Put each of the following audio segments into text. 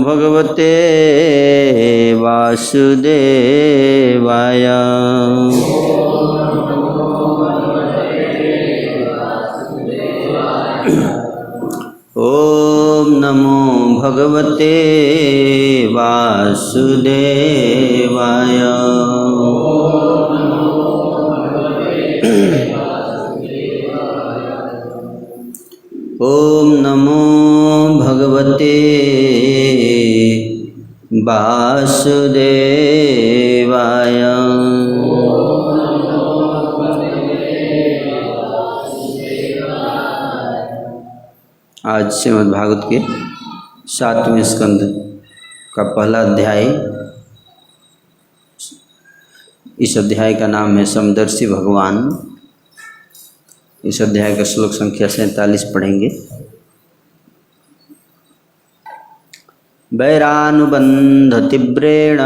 भगवते वासुदेवाय। ओम नमो भगवते वासुदेवाय। ओम नमो भगवते वासुदेवाय। आज श्रीमद् भागवत के 7वें स्कंद का पहला अध्याय। इस अध्याय का नाम है समदर्शी भगवान। इस अध्याय का श्लोक संख्या 47 पढ़ेंगे। वैरानुबंध तीव्रेण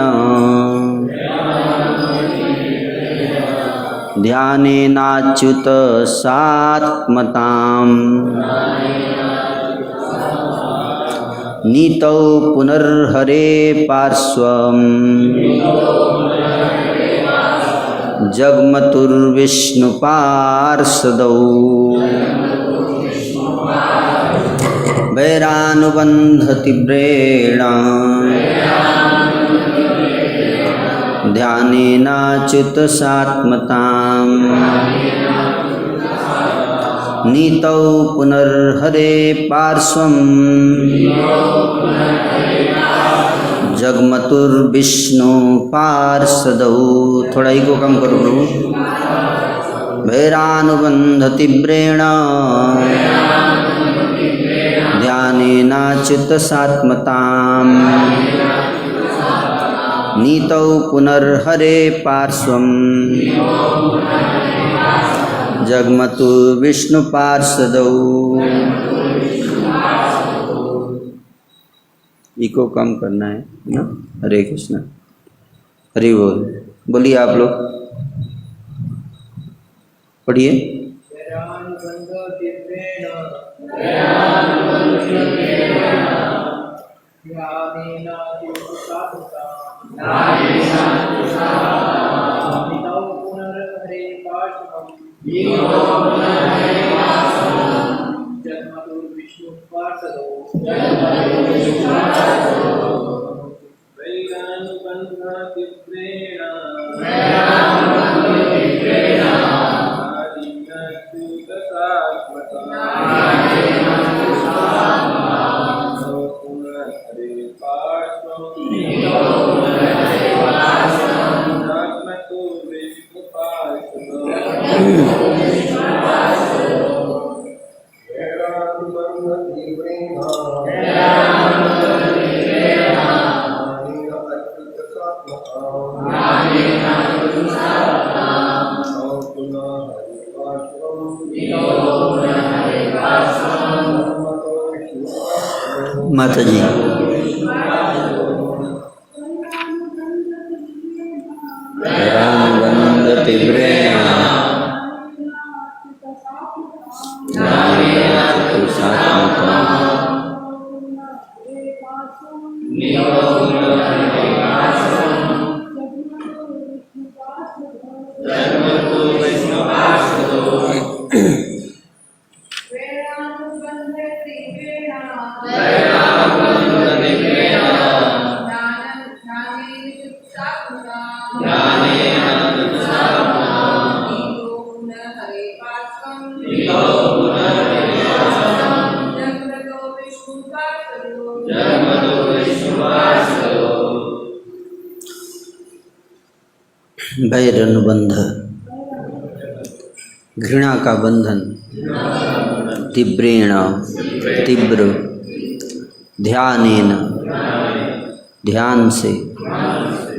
ध्यानेनाच्युत सात्मताम् नीतौ पुनर्हरे पार्श्वम् जगमतुर्विष्णुपार्षदौ। वैरानुबंध तीव्रेण ध्यानेनाच्युत सात्मताम् नीतौ पुनर्हरे पार्श्वम् जगमतुर्विष्णु पार्षदौ। थोड़ा ही को कम करो प्रभु। वैरानुबंध तीव्रेण ध्यानेनाच्युत सात्मताम् नीतौ पुनर्हरे पार्श्वम् जगमतु विष्णु पार्षदौ। इको कम करना है ना। हरे कृष्ण। हरि बोल। बोलिए आप लोग, पढ़िए। माता जी, रामबंध तीव्रेण वैरानुबंध, घृणा का बंधन, तीव्रेण तीव्र, ध्यानेन ध्यान से,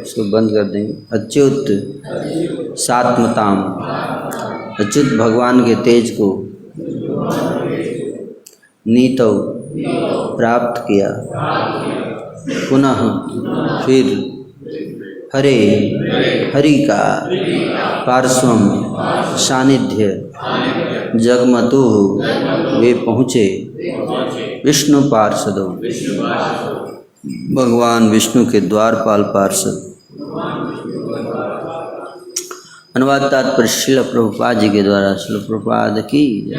इसको बंद कर देंगे। अच्युत सात्मताम, अच्युत भगवान के तेज को नीतौ प्राप्त किया, पुनः फिर हरे हरि का पार्श्वम सानिध्य जगमतु वे पहुँचे विष्णु पार्षदों भगवान विष्णु के द्वारपाल पार्षद। अनुवाद तात्पर्य श्रील प्रभुपाद जी के द्वारा। श्रील प्रभुपाद की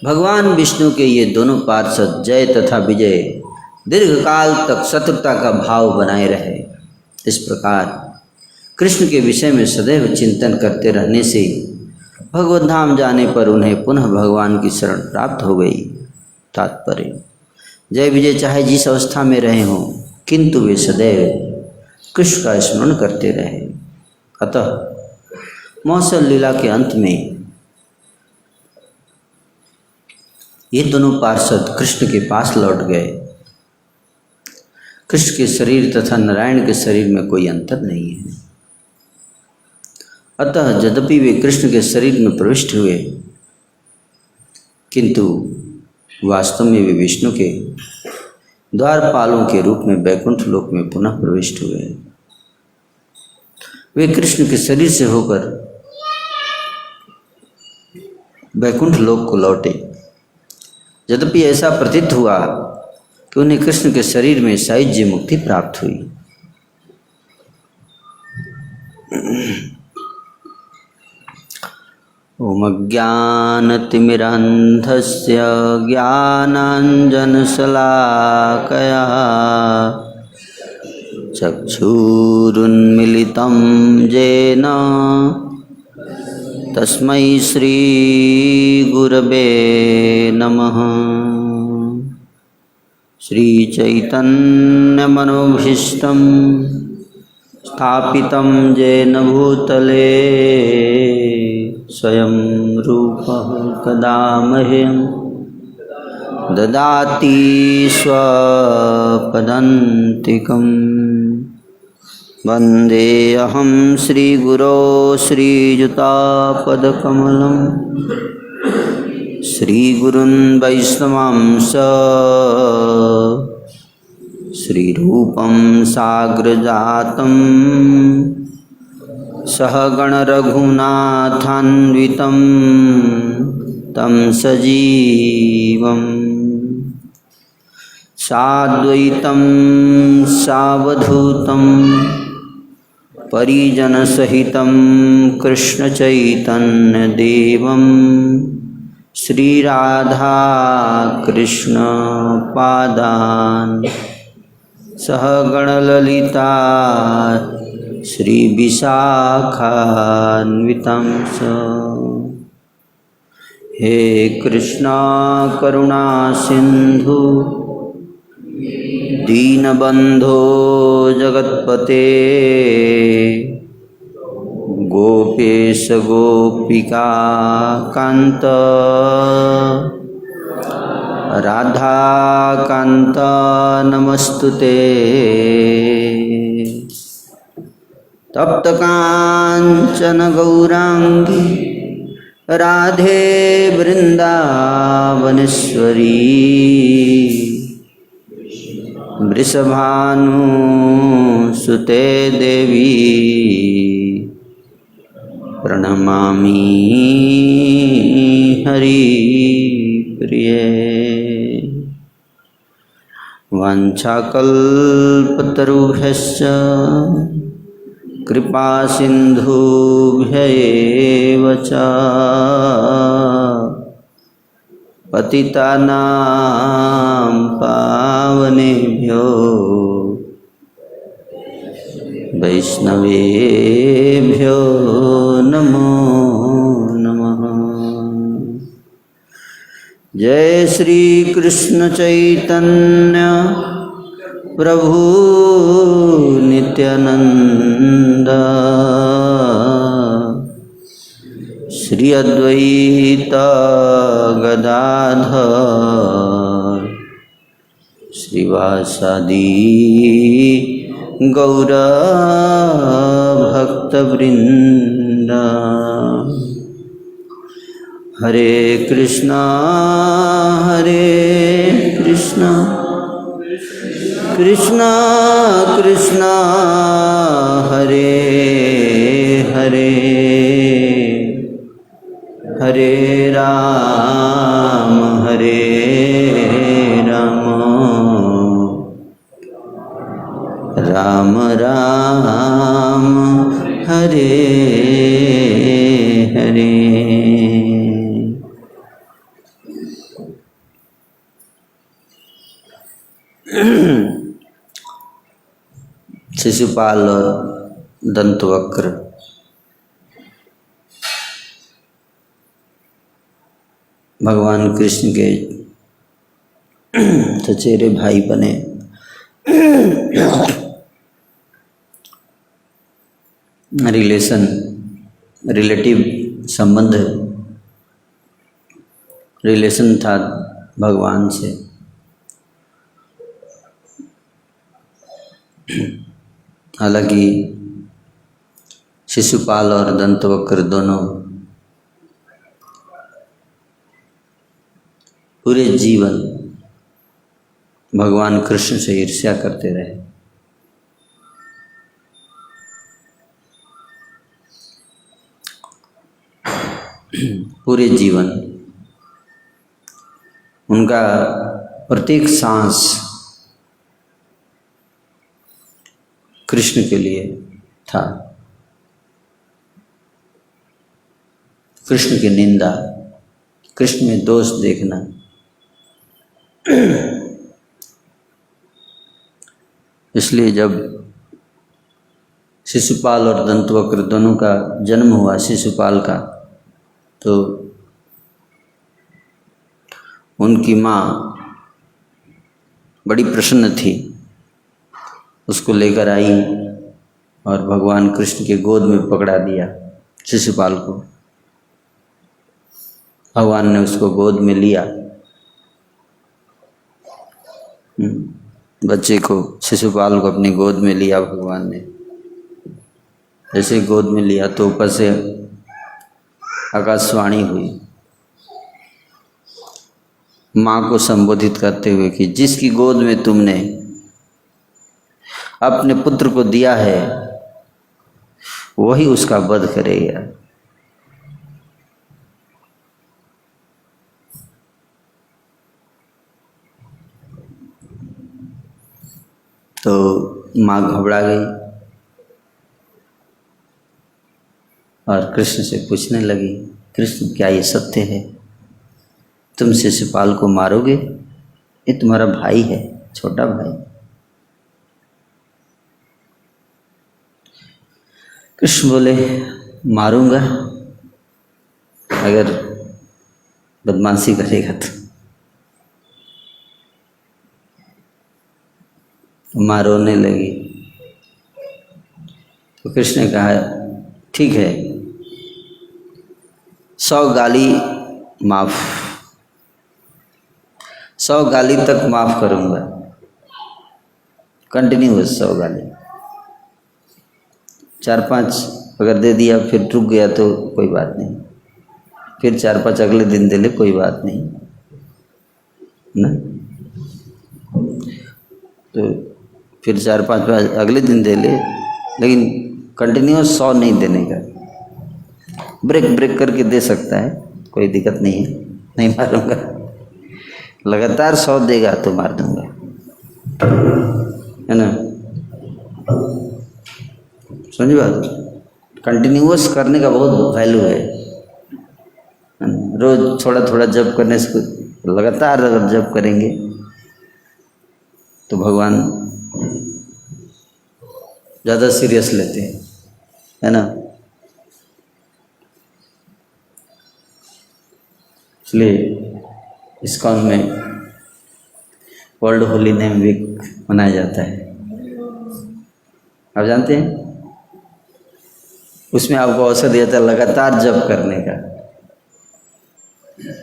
भगवान विष्णु के ये दोनों पार्षद जय तथा विजय दीर्घ काल तक शत्रुता का भाव बनाए रहे। इस प्रकार कृष्ण के विषय में सदैव चिंतन करते रहने से भगवत धाम जाने पर उन्हें पुनः भगवान की शरण प्राप्त हो गई। तात्पर्य जय विजय चाहे जिस अवस्था में रहे हों, किंतु वे सदैव कृष्ण का स्मरण करते रहे। अतः मौसल लीला के अंत में ये दोनों पार्षद कृष्ण के पास लौट गए। कृष्ण के शरीर तथा नारायण के शरीर में कोई अंतर नहीं है। अतः यद्यपि वे कृष्ण के शरीर में प्रविष्ट हुए, किंतु वास्तव में वे विष्णु के द्वारपालों के रूप में बैकुंठ लोक में पुनः प्रविष्ट हुए। वे कृष्ण के शरीर से होकर बैकुंठ लोक को लौटे। यद्यपि ऐसा प्रतीत हुआ कि उन्हें कृष्ण के शरीर में सायुज्य मुक्ति प्राप्त हुई। ओम ज्ञानतिमिरान्धस्य ज्ञानाञ्जनशलाकया चक्षुरुन्मीलितं येन तस्मै श्रीगुरवे नमः। श्रीचैतन्यमनोभीष्टं स्थापितं येन भूतले स्वयं रूपः कदा मह्यं ददाति स्वपदान्तिकम्। वन्देऽहं श्रीगुरो श्रीयुतापदकमलं श्रीगुरुन् वैष्णवांश श्रीरूपं साग्रजातं सहगण रघुनाथान्वितं तं सजीवं साद्वैतं सावधूतं परिजनसहितं कृष्णचैतन्यदेवं श्रीराधाकृष्णपादान् सहगणललिता श्रीविशाखान्वितं च। हे कृष्णा करुणा सिंधु दीनबंधो जगत्पते गोपेश गोपिका कांत राधा कांत नमस्तुते। तप्त कांचन गौरांगी राधे वृंदावनेश्वरी वृषभानुसुते देवी प्रणमामि हरिप्रिये। वाञ्छाकल्पतरुभ्यश्च कृपा सिन्धुभ्यैव च पतितानां पावनेभ्यो वैष्णवेभ्यो नमो नमः। जय श्री कृष्ण चैतन्य प्रभु नित्यानंद श्री अद्वैत गदाधर श्रीवासादि गौर भक्तवृंद। हरे कृष्णा कृष्णा कृष्णा हरे हरे हरे राम राम राम हरे हरे। शिशुपाल और दंतवक्र भगवान कृष्ण के चचेरे भाई बने। रिलेटिव संबंध, रिलेशन था भगवान से। हालांकि शिशुपाल और दंतवक्र दोनों पूरे जीवन भगवान कृष्ण से ईर्ष्या करते रहे। पूरे जीवन उनका प्रत्येक सांस कृष्ण के लिए था। कृष्ण की निंदा, कृष्ण में दोष देखना, इसलिए जब शिशुपाल और दंतवक्र दोनों का जन्म हुआ शिशुपाल का, तो उनकी माँ बड़ी प्रसन्न थी। उसको लेकर आई और भगवान कृष्ण के गोद में पकड़ा दिया शिशुपाल को। भगवान ने उसको गोद में लिया, बच्चे को, शिशुपाल को अपनी गोद में लिया भगवान ने। जैसे गोद में लिया तो ऊपर से आकाशवाणी हुई माँ को संबोधित करते हुए कि जिसकी गोद में तुमने अपने पुत्र को दिया है वही उसका वध करेगा। तो माँ घबरा गई और कृष्ण से पूछने लगी, कृष्ण क्या ये सत्य है? तुम शिशुपाल को मारोगे? ये तुम्हारा भाई है, छोटा भाई। कृष्ण बोले, मारूंगा अगर बदमाशी करेगा तो। माँ रोने लगी तो कृष्ण ने कहा, ठीक है, 100 गाली माफ, 100 गाली तक माफ करूंगा, कंटिन्यूअस 100 गाली। 4-5 अगर दे दिया फिर रुक गया तो कोई बात नहीं, फिर 4-5 अगले दिन दे ले, कोई बात नहीं ना। तो फिर 4-5 अगले दिन दे ले, लेकिन कंटिन्यूअस 100 नहीं देने का। ब्रेक करके दे सकता है, कोई दिक्कत नहीं है, नहीं मारूंगा। लगातार 100 देगा तो मार दूंगा, है ना। समझ बात? कंटिन्यूअस करने का बहुत वैल्यू है। रोज थोड़ा थोड़ा जप करने से, लगातार अगर जप करेंगे तो भगवान ज़्यादा सीरियस लेते हैं, है ना। इसलिए इस्कॉन में वर्ल्ड होली नेम वीक मनाया जाता है, आप जानते हैं। उसमें आपको अवसर दिया जाता है लगातार जप करने का,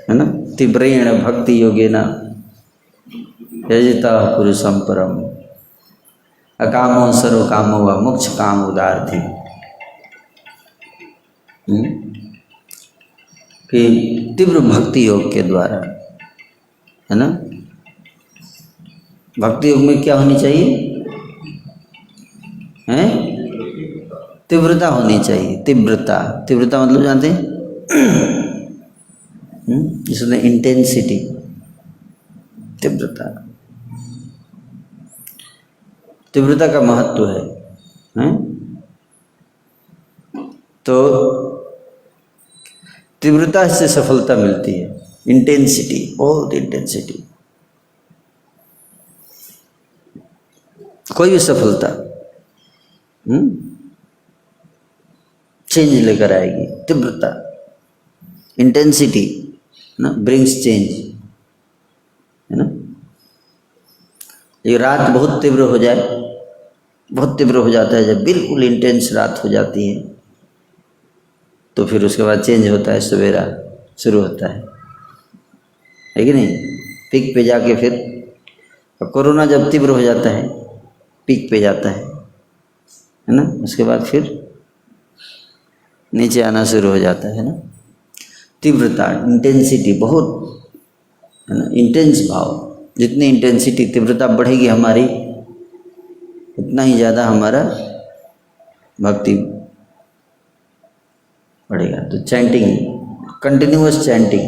है ना। तीव्रेण भक्ति योगेन यजिता पुरुषं परम अकामो सर्व कामो व मोक्ष काम उदारथि। कि तीव्र भक्ति योग के द्वारा, है ना। भक्ति योग में क्या होनी चाहिए? हैं? तीव्रता होनी चाहिए। तीव्रता मतलब जानते हैं? इसमें इंटेंसिटी, तीव्रता। तीव्रता का महत्व है, हैं? तो तीव्रता से सफलता मिलती है, इंटेंसिटी, बहुत इंटेंसिटी। कोई भी सफलता चेंज लेकर आएगी। तीव्रता, इंटेंसिटी ना, ब्रिंग्स चेंज, है ना। ये रात बहुत तीव्र हो जाए, बहुत तीव्र हो जाता है, जब बिल्कुल इंटेंस रात हो जाती है तो फिर उसके बाद चेंज होता है, सवेरा शुरू होता है कि नहीं। पीक पे जाके फिर कोरोना जब तीव्र हो जाता है, पीक पे जाता है ना, उसके बाद फिर नीचे आना शुरू हो जाता है ना। तीव्रता, इंटेंसिटी, बहुत है ना, इंटेंस भाव। जितनी इंटेंसिटी, तीव्रता बढ़ेगी हमारी, उतना ही ज़्यादा हमारा भक्ति बढ़ेगा। तो चैंटिंग, कंटिन्यूअस चैंटिंग,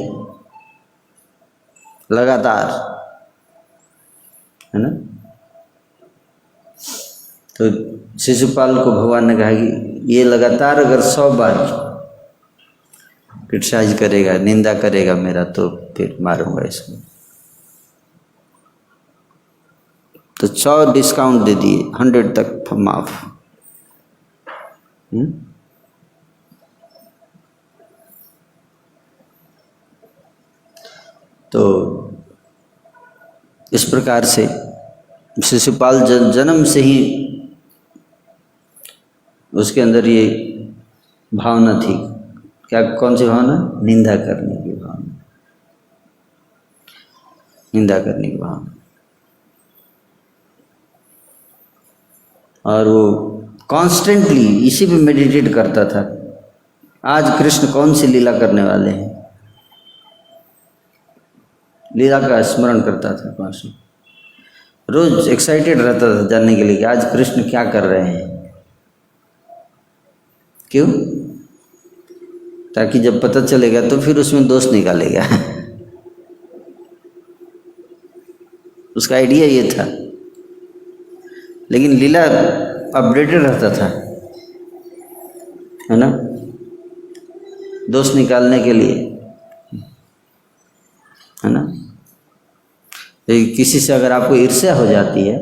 लगातार, है ना। तो शिशुपाल को भगवान ने कहा कि ये लगातार अगर 100 बार क्रिटिसाइज करेगा, निंदा करेगा मेरा, तो फिर मारूंगा इसको। तो 100 डिस्काउंट दे दिए, 100 तक माफ। तो इस प्रकार से शिशुपाल जन्म से ही उसके अंदर ये भावना थी। क्या, कौन सी भावना? निंदा करने की भावना, निंदा करने की भावना। और वो कॉन्स्टेंटली इसी पे मेडिटेट करता था। आज कृष्ण कौन सी लीला करने वाले हैं, लीला का स्मरण करता था कॉन्स्टेंट। रोज एक्साइटेड रहता था जानने के लिए कि आज कृष्ण क्या कर रहे हैं। क्यों? ताकि जब पता चलेगा तो फिर उसमें दोष निकालेगा। उसका आइडिया ये था। लेकिन लीला अपडेटेड रहता था, है ना, दोष निकालने के लिए, है ना। किसी से अगर आपको ईर्ष्या हो जाती है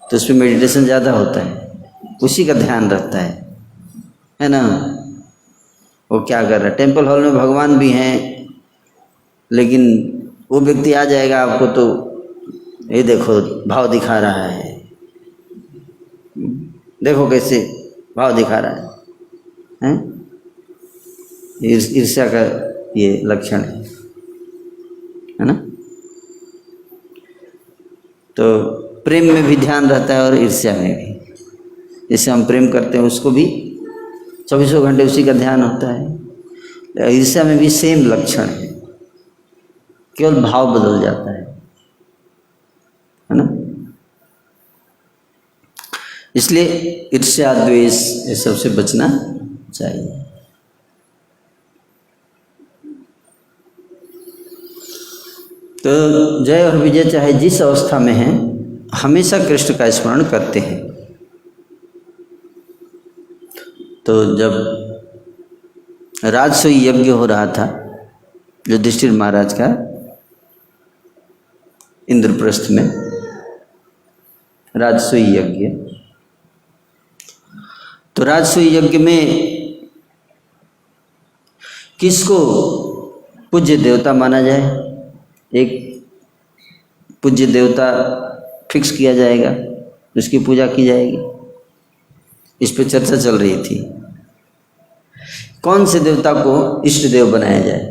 तो उस पर मेडिटेशन ज़्यादा होता है, उसी का ध्यान रहता है ना। वो क्या कर रहा है, टेम्पल हॉल में भगवान भी हैं, लेकिन वो व्यक्ति आ जाएगा आपको तो ये देखो भाव दिखा रहा है, देखो कैसे भाव दिखा रहा है, ईर्ष्या का ये लक्षण है ना। तो प्रेम में भी ध्यान रहता है और ईर्ष्या में भी। जैसे हम प्रेम करते हैं उसको भी 24 घंटे उसी का ध्यान होता है। ईर्ष्या में भी सेम लक्षण है, केवल भाव बदल जाता है ना। इसलिए ईर्ष्या, द्वेष, ये सबसे बचना चाहिए। तो जय और विजय चाहे जिस अवस्था में हैं, हमेशा कृष्ण का स्मरण करते हैं। तो जब राजसूय यज्ञ हो रहा था युधिष्ठिर महाराज का इंद्रप्रस्थ में, राजसूय यज्ञ, तो राजसूय यज्ञ में किसको पूज्य देवता माना जाए? एक पूज्य देवता फिक्स किया जाएगा, उसकी पूजा की जाएगी। इस पे चर्चा चल रही थी, कौन से देवता को इष्ट देव बनाया जाए।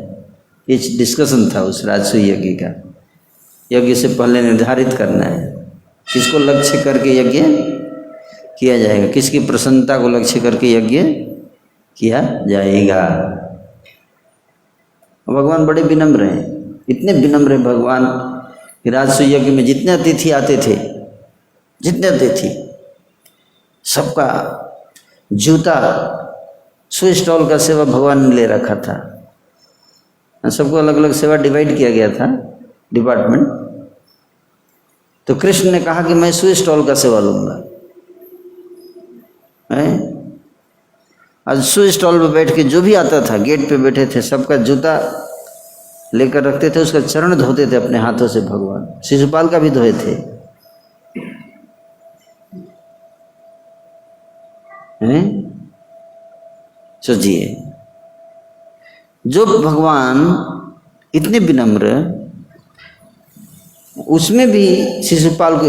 ये डिस्कशन था उस राजसूय यज्ञ का। यज्ञ से पहले निर्धारित करना है किसको लक्ष्य करके यज्ञ किया जाएगा, किसकी प्रसन्नता को लक्ष्य करके यज्ञ किया जाएगा। भगवान बड़े विनम्र हैं, इतने विनम्र हैं भगवान कि राजसूय यज्ञ में जितने अतिथि आते थे, जितने अतिथि, सबका जूता शू स्टॉल का सेवा भगवान ने ले रखा था। सबको अलग अलग सेवा डिवाइड किया गया था, डिपार्टमेंट। तो कृष्ण ने कहा कि मैं शू स्टॉल का सेवा लूंगा। आज शू स्टॉल पे बैठ के जो भी आता था, गेट पे बैठे थे, सबका जूता लेकर रखते थे, उसका चरण धोते थे अपने हाथों से भगवान। शिशुपाल का भी धोए थे। सोचिए, जो भगवान इतने विनम्र, उसमें भी शिशुपाल को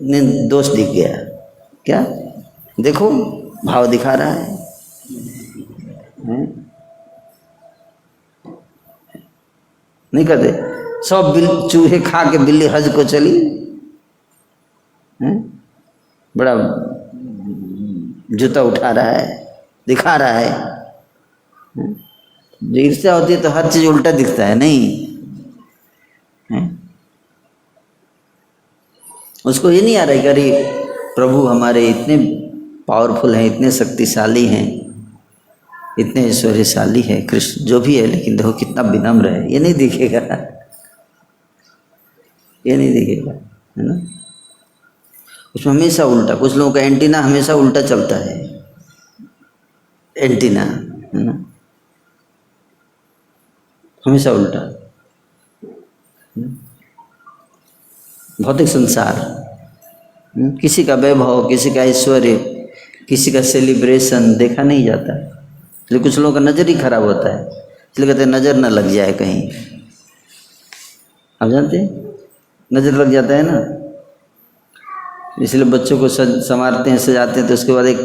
ने दोष दिख गया। क्या? देखो भाव दिखा रहा है। नहीं कहते सब चूहे खा के बिल्ली हज को चली। बड़ा जूता उठा रहा है, दिखा रहा है। ईर्ष्या होती है तो हर चीज उल्टा दिखता है, नहीं है? उसको ये नहीं आ रहा है कि अरे प्रभु हमारे इतने पावरफुल हैं, इतने शक्तिशाली हैं, इतने ऐश्वर्यशाली है कृष्ण, जो भी है, लेकिन देखो कितना विनम्र है। ये नहीं दिखेगा, ये नहीं दिखेगा, है ना। उसमें हमेशा उल्टा, कुछ लोगों का एंटीना हमेशा उल्टा चलता है, एंटीना, है ना, हमेशा उल्टा। भौतिक संसार, किसी का वैभव, किसी का ऐश्वर्य, किसी का सेलिब्रेशन देखा नहीं जाता, इसलिए कुछ लोगों का नज़र ही खराब होता है। इसलिए कहते हैं नज़र ना लग जाए कहीं। आप जानते हैं नज़र लग जाता है ना, इसलिए बच्चों को संवारते हैं, सजाते हैं, तो उसके बाद एक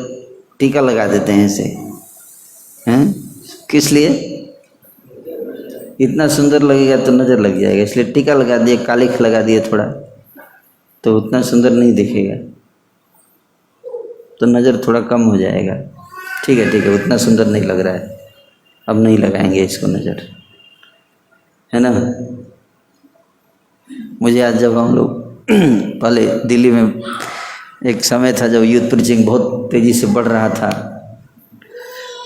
टीका लगा देते हैं ऐसे, हैं? किस लिए? इतना सुंदर लगेगा तो नज़र लग जाएगा, इसलिए टीका लगा दिए, कालिख लगा दिए थोड़ा, तो उतना सुंदर नहीं दिखेगा, तो नज़र थोड़ा कम हो जाएगा। ठीक है, उतना सुंदर नहीं लग रहा है, अब नहीं लगाएंगे इसको नज़र, है ना। मुझे आज जब हम लोग पहले दिल्ली में एक समय था जब यूथ प्रीचिंग बहुत तेज़ी से बढ़ रहा था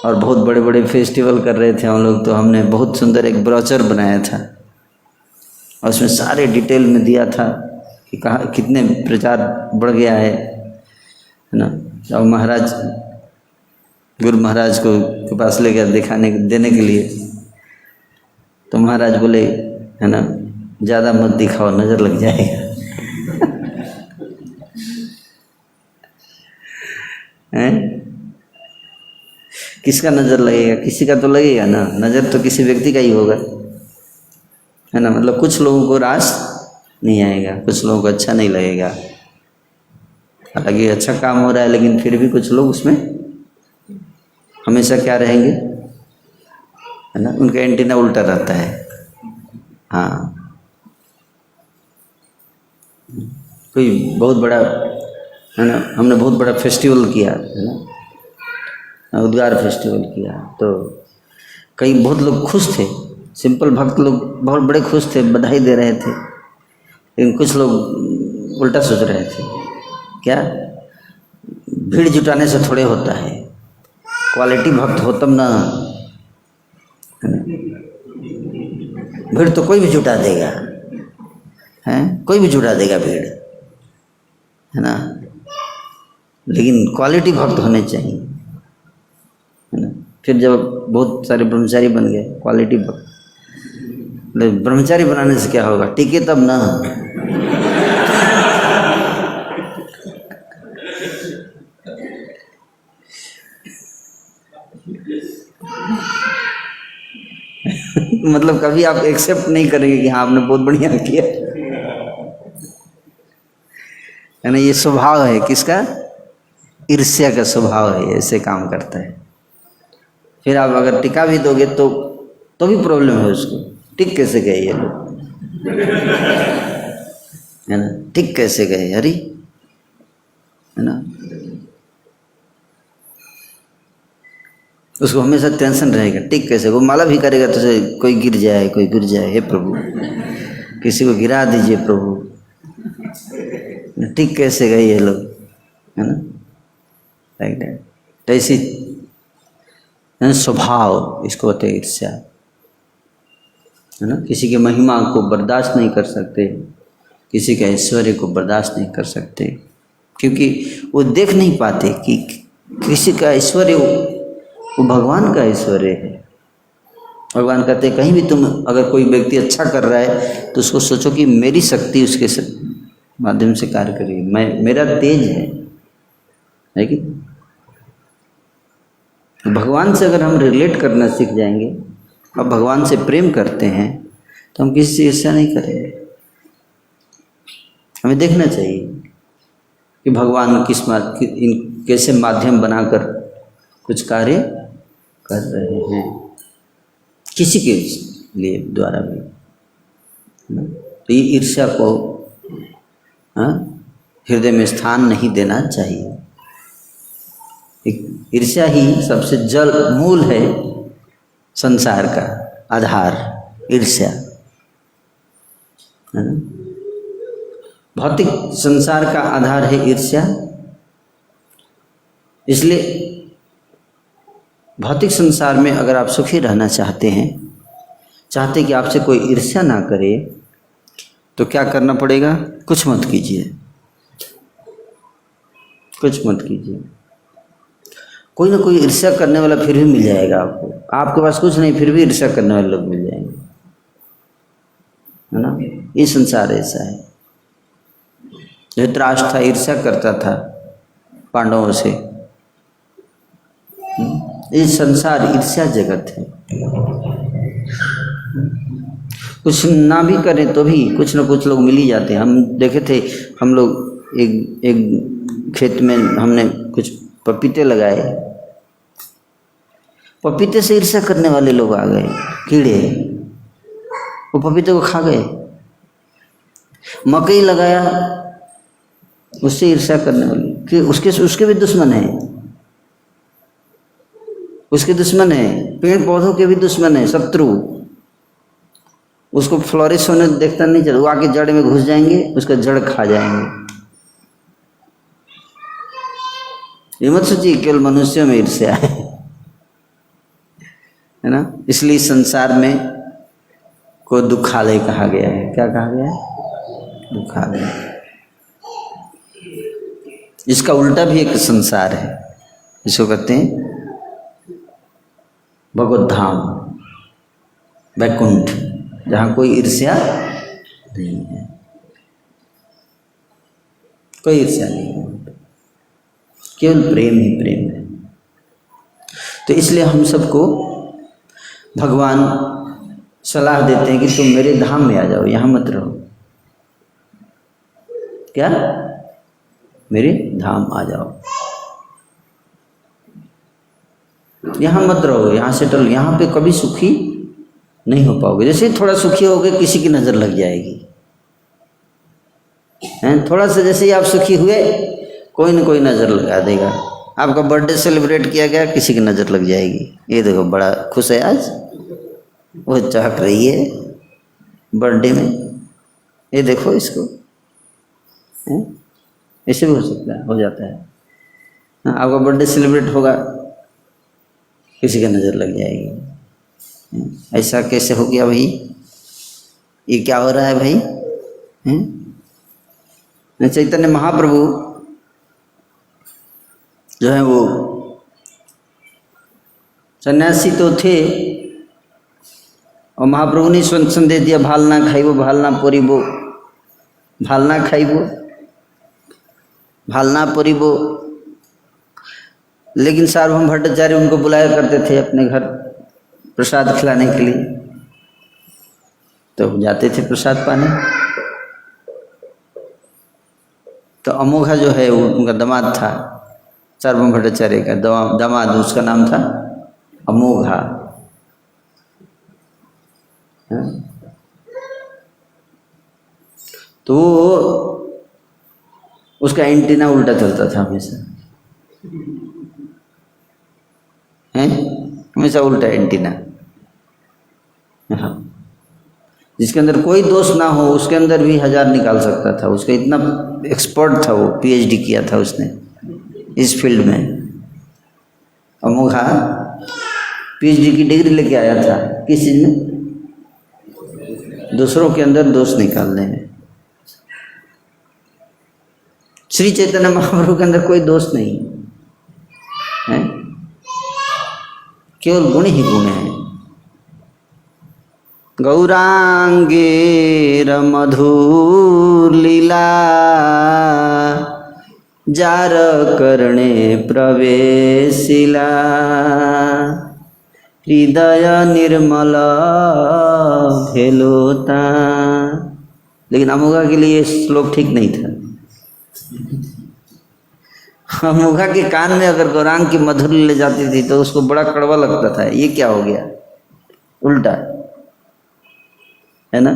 और बहुत बड़े बड़े फेस्टिवल कर रहे थे हम लोग, तो हमने बहुत सुंदर एक ब्रोचर बनाया था और उसमें सारे डिटेल में दिया था कि कहाँ कितने प्रचार बढ़ गया है ना। अब महाराज, गुरु महाराज को के पास ले गया दिखाने देने के लिए, तो महाराज बोले, है ना, ज़्यादा मत दिखाओ, नज़र लग जाएगा। हैं? किसका नज़र लगेगा? किसी का तो लगेगा ना, नज़र तो किसी व्यक्ति का ही होगा, है ना। मतलब कुछ लोगों को रास नहीं आएगा, कुछ लोगों को अच्छा नहीं लगेगा। हालांकि अच्छा काम हो रहा है, लेकिन फिर भी कुछ लोग उसमें हमेशा क्या रहेंगे, है ना, उनका एंटीना उल्टा रहता है। हाँ, कोई बहुत बड़ा, है ना, हमने बहुत बड़ा फेस्टिवल किया, है ना, उद्गार फेस्टिवल किया, तो कई बहुत लोग खुश थे, सिंपल भक्त लोग बहुत बड़े खुश थे, बधाई दे रहे थे, लेकिन कुछ लोग उल्टा सोच रहे थे। क्या? भीड़ जुटाने से थोड़े होता है, क्वालिटी भक्त हो तब ना, है ना। भीड़ तो कोई भी जुटा देगा, हैं, कोई भी जुटा देगा भीड़, है ना, लेकिन क्वालिटी भक्त होने चाहिए, है ना। फिर जब बहुत सारे ब्रह्मचारी बन गए, क्वालिटी भक्त, ब्रह्मचारी बनाने से क्या होगा, टिके तब ना। मतलब कभी आप एक्सेप्ट नहीं करेंगे कि हाँ आपने बहुत बढ़िया किया, है ना। ये स्वभाव है किसका? ईर्ष्या का स्वभाव है, ऐसे काम करता है। फिर आप अगर टिका भी दोगे तो भी प्रॉब्लम है उसको, टिक कैसे गए ये लोग, है ना, टिक कैसे गए, अरे, है ना। उसको हमेशा टेंशन रहेगा, टिक कैसे, वो माला भी करेगा तो कोई गिर जाए, कोई गिर जाए, हे प्रभु किसी को गिरा दीजिए प्रभु, टिक कैसे गए ये लोग, है ना, लाइक दैट। ऐसी स्वभाव, इसको होते हैं ईर्ष्या, है ना। किसी की महिमा को बर्दाश्त नहीं कर सकते, किसी का ऐश्वर्य को बर्दाश्त नहीं कर सकते, क्योंकि वो देख नहीं पाते कि किसी का ऐश्वर्य वो भगवान का ऐश्वर्य है। भगवान कहते हैं कहीं भी तुम अगर कोई व्यक्ति अच्छा कर रहा है तो उसको सोचो कि मेरी शक्ति उसके माध्यम से कार्य करेगी, मेरा तेज है कि भगवान से अगर हम रिलेट करना सीख जाएंगे और भगवान से प्रेम करते हैं तो हम किसी से ईर्ष्या नहीं करेंगे। हमें देखना चाहिए कि भगवान कैसे माध्यम बनाकर कुछ कार्य कर रहे हैं किसी के लिए द्वारा भी। तो ये ईर्ष्या को हृदय में स्थान नहीं देना चाहिए। ईर्ष्या ही सबसे जड़ मूल है संसार का आधार, ईर्ष्या है ना। भौतिक संसार का आधार है ईर्ष्या, इसलिए भौतिक संसार में अगर आप सुखी रहना चाहते कि आपसे कोई ईर्ष्या ना करे, तो क्या करना पड़ेगा? कुछ मत कीजिए, कुछ मत कीजिए। कोई ना कोई ईर्ष्या करने वाला फिर भी मिल जाएगा आपको। आपके पास कुछ नहीं फिर भी ईर्ष्या करने वाले लोग मिल जाएंगे, है ना। ये संसार ऐसा है। धृतराष्ट्र था, ईर्ष्या करता था पांडवों से। ये संसार ईर्ष्या जगत है। कुछ ना भी करें तो भी कुछ ना कुछ लोग मिल ही जाते हैं। हम देखे थे, हम लोग एक खेत में हमने कुछ पपीते लगाए, पपीते से ईर्ष्या करने वाले लोग आ गए, कीड़े, वो पपीते को खा गए। मकई लगाया, उससे ईर्ष्या करने वाले कि उसके भी दुश्मन है, उसके दुश्मन है। पेड़ पौधों के भी दुश्मन है, शत्रु। उसको फ्लोरिश होने देखता नहीं चल, वो आके जड़ में घुस जाएंगे, उसका जड़ खा जाएंगे। ये मत सोचिए केवल मनुष्यों में ईर्ष्या है ना। इसलिए संसार में को दुखालय कहा गया है। क्या कहा गया है? दुखालय। इसका उल्टा भी एक संसार है, इसको कहते हैं भगवत धाम, वैकुंठ, जहाँ कोई ईर्ष्या नहीं है, कोई ईर्ष्या नहीं है, केवल प्रेम ही प्रेम है। तो इसलिए हम सबको भगवान सलाह देते हैं कि तुम मेरे धाम में आ जाओ, यहाँ मत रहो। क्या? मेरे धाम आ जाओ, यहाँ मत रहो, यहाँ सेटल। यहाँ पे कभी सुखी नहीं हो पाओगे। जैसे थोड़ा सुखी होगे किसी की नज़र लग जाएगी, हैं? थोड़ा सा जैसे ही आप सुखी हुए कोई न कोई नज़र लगा देगा। आपका बर्थडे सेलिब्रेट किया गया, किसी की नज़र लग जाएगी। ये देखो बड़ा खुश है आज, वो चहक रही है बर्थडे में, ये देखो इसको। ऐसे भी हो सकता है, हो जाता है। आपका बर्थडे सेलिब्रेट होगा, किसी की नज़र लग जाएगी। ऐसा कैसे हो गया भाई? ये क्या हो रहा है भाई? चैतन्य महाप्रभु जो है वो सन्यासी तो थे, और महाप्रभु ने संदेश दिया, भालना खाइबो भालना परिबो, भालना खाइबो भालना परिबो। लेकिन सार्वभौम भट्टाचार्य उनको बुलाया करते थे अपने घर प्रसाद खिलाने के लिए, तो जाते थे प्रसाद पाने। तो अमोघा जो है वो उनका दामाद था, सार्वभौम भट्टाचार्य का दामाद, उसका नाम था अमोघा। तो उसका एंटीना उल्टा चलता था हमेशा, हमेशा उल्टा एंटीना। हाँ, जिसके अंदर कोई दोष ना हो उसके अंदर भी 1000 निकाल सकता था। उसका इतना एक्सपर्ट था, वो PhD किया था उसने इस फील्ड में। अमोघा PhD की डिग्री लेके आया था किस चीज़ में? दूसरों के अंदर दोष निकालने में। श्री चैतन्य महाप्रभु के अंदर कोई दोष नहीं है, केवल गुण ही गुण है। गौरांगेर मधुर लीला जार करणे प्रवेशिला हृदय निर्मल भेलोता। लेकिन अमोघा के लिए श्लोक ठीक नहीं था। अमोघा के कान में अगर गौरांग की मधुर ले जाती थी तो उसको बड़ा कड़वा लगता था, ये क्या हो गया, उल्टा है ना,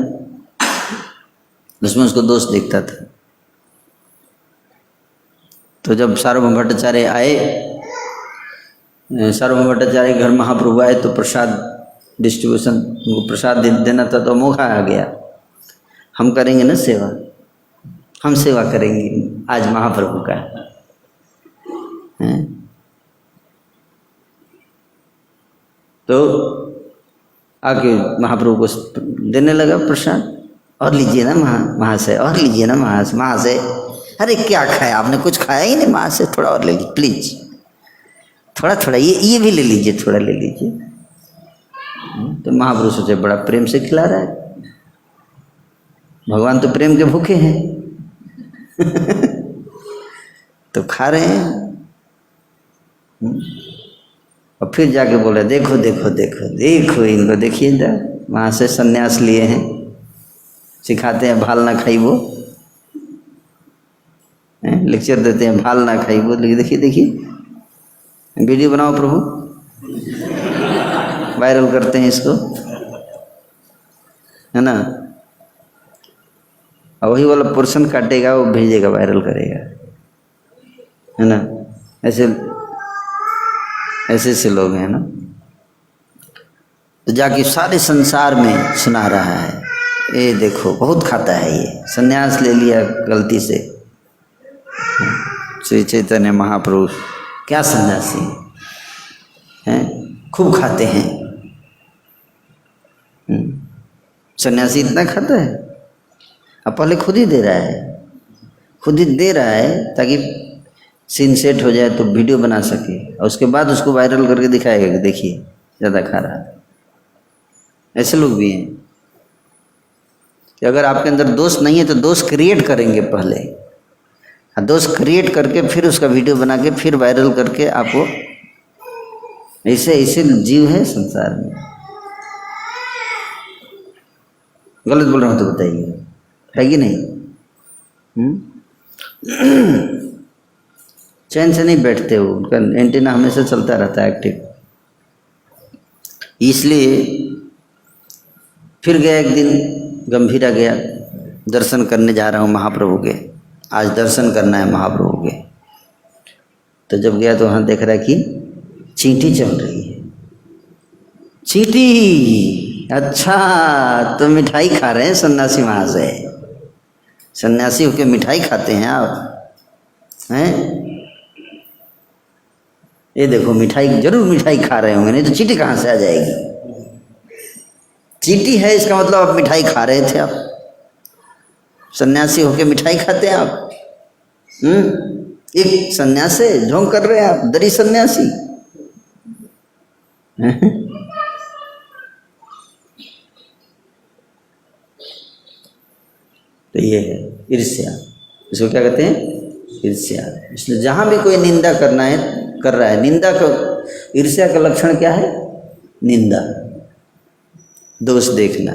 उसमें उसको दोष दिखता था। तो जब सार्वभौम भट्टाचार्य आए, सार्वभौम भट्टाचार्य घर महाप्रभु आए तो प्रसाद डिस्ट्रीब्यूशन, उनको प्रसाद देना था। तो अमोघा आ गया, हम करेंगे ना सेवा, हम सेवा करेंगे आज महाप्रभु का है। तो आके महाप्रभु को देने लगा प्रसाद, और लीजिए ना महाशय, और लीजिए ना महाशय। अरे क्या खाया आपने, कुछ खाया ही नहीं महाशय, थोड़ा और ले लीजिए प्लीज, थोड़ा थोड़ा ये भी ले लीजिए, थोड़ा ले लीजिए। तो महाप्रभु सोचे बड़ा प्रेम से खिला रहा है, भगवान तो प्रेम के भूखे हैं तो खा रहे हैं। और फिर जाके बोले देखो देखो देखो देखो इनको, देखिए वहाँ से संन्यास लिए हैं, सिखाते हैं भाल ना खाई वो, लेक्चर देते हैं भाल ना खाई वो। लेकिन देखिए देखिए वीडियो बनाओ प्रभु, वायरल करते हैं इसको, है ना। और वही वाला पोर्शन काटेगा, वो भेजेगा, वायरल करेगा, है ना। ऐसे लोग हैं ना। तो जाके सारे संसार में सुना रहा है, ये देखो बहुत खाता है, ये संन्यास ले लिया गलती से। श्री चैतन्य महाप्रभु क्या सन्यासी हैं, खूब खाते हैं। सन्यासी इतना खाता है, अब पहले खुद ही दे रहा है, ताकि सीन सेट हो जाए तो वीडियो बना सके, और उसके बाद उसको वायरल करके दिखाएगा कि देखिए ज़्यादा खा रहा है। ऐसे लोग भी हैं कि अगर आपके अंदर दोष नहीं है तो दोष क्रिएट करेंगे पहले, दोष क्रिएट करके फिर उसका वीडियो बना के फिर वायरल करके आपको, ऐसे जीव है संसार में। गलत बोल रहा हूँ तो बताइए, है कि नहीं? चैन से नहीं बैठते हो, उनका एंटीना हमेशा चलता रहता है एक्टिव। इसलिए फिर गया एक दिन, गंभीरा गया, दर्शन करने जा रहा हूँ महाप्रभु के, आज दर्शन करना है महाप्रभु के। तो जब गया तो वहाँ देख रहा है कि चींटी चल रही है। चींटी, अच्छा तो मिठाई खा रहे हैं सन्यासी महाशय, सन्यासी होकर मिठाई खाते हैं आप, हैं? ये देखो मिठाई, जरूर मिठाई खा रहे होंगे, नहीं तो चींटी कहाँ से आ जाएगी। चींटी है इसका मतलब आप मिठाई खा रहे थे, आप सन्यासी होके मिठाई खाते हैं आप। एक सन्यासी ढोंग कर रहे हैं आप, दरी सन्यासी। तो ये है ईर्ष्या, इसको क्या कहते हैं? ईर्ष्या। इसलिए जहाँ भी कोई निंदा कर रहा है, निंदा का, ईर्ष्या का लक्षण क्या है? निंदा, दोष देखना।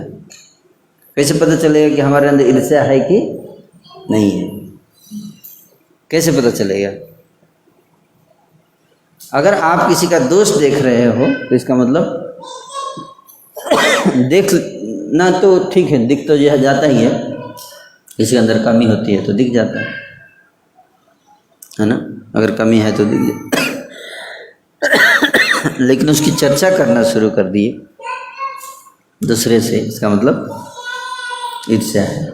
कैसे पता चलेगा कि हमारे अंदर ईर्ष्या है कि नहीं है? कैसे पता चलेगा? अगर आप किसी का दोष देख रहे हो तो इसका मतलब देखना तो ठीक है, दिख तो यह जाता ही है, किसी के अंदर कमी होती है तो दिख जाता है ना। अगर कमी है तो दिख जाता लेकिन उसकी चर्चा करना शुरू कर दिए दूसरे से, इसका मतलब ईर्ष्या है।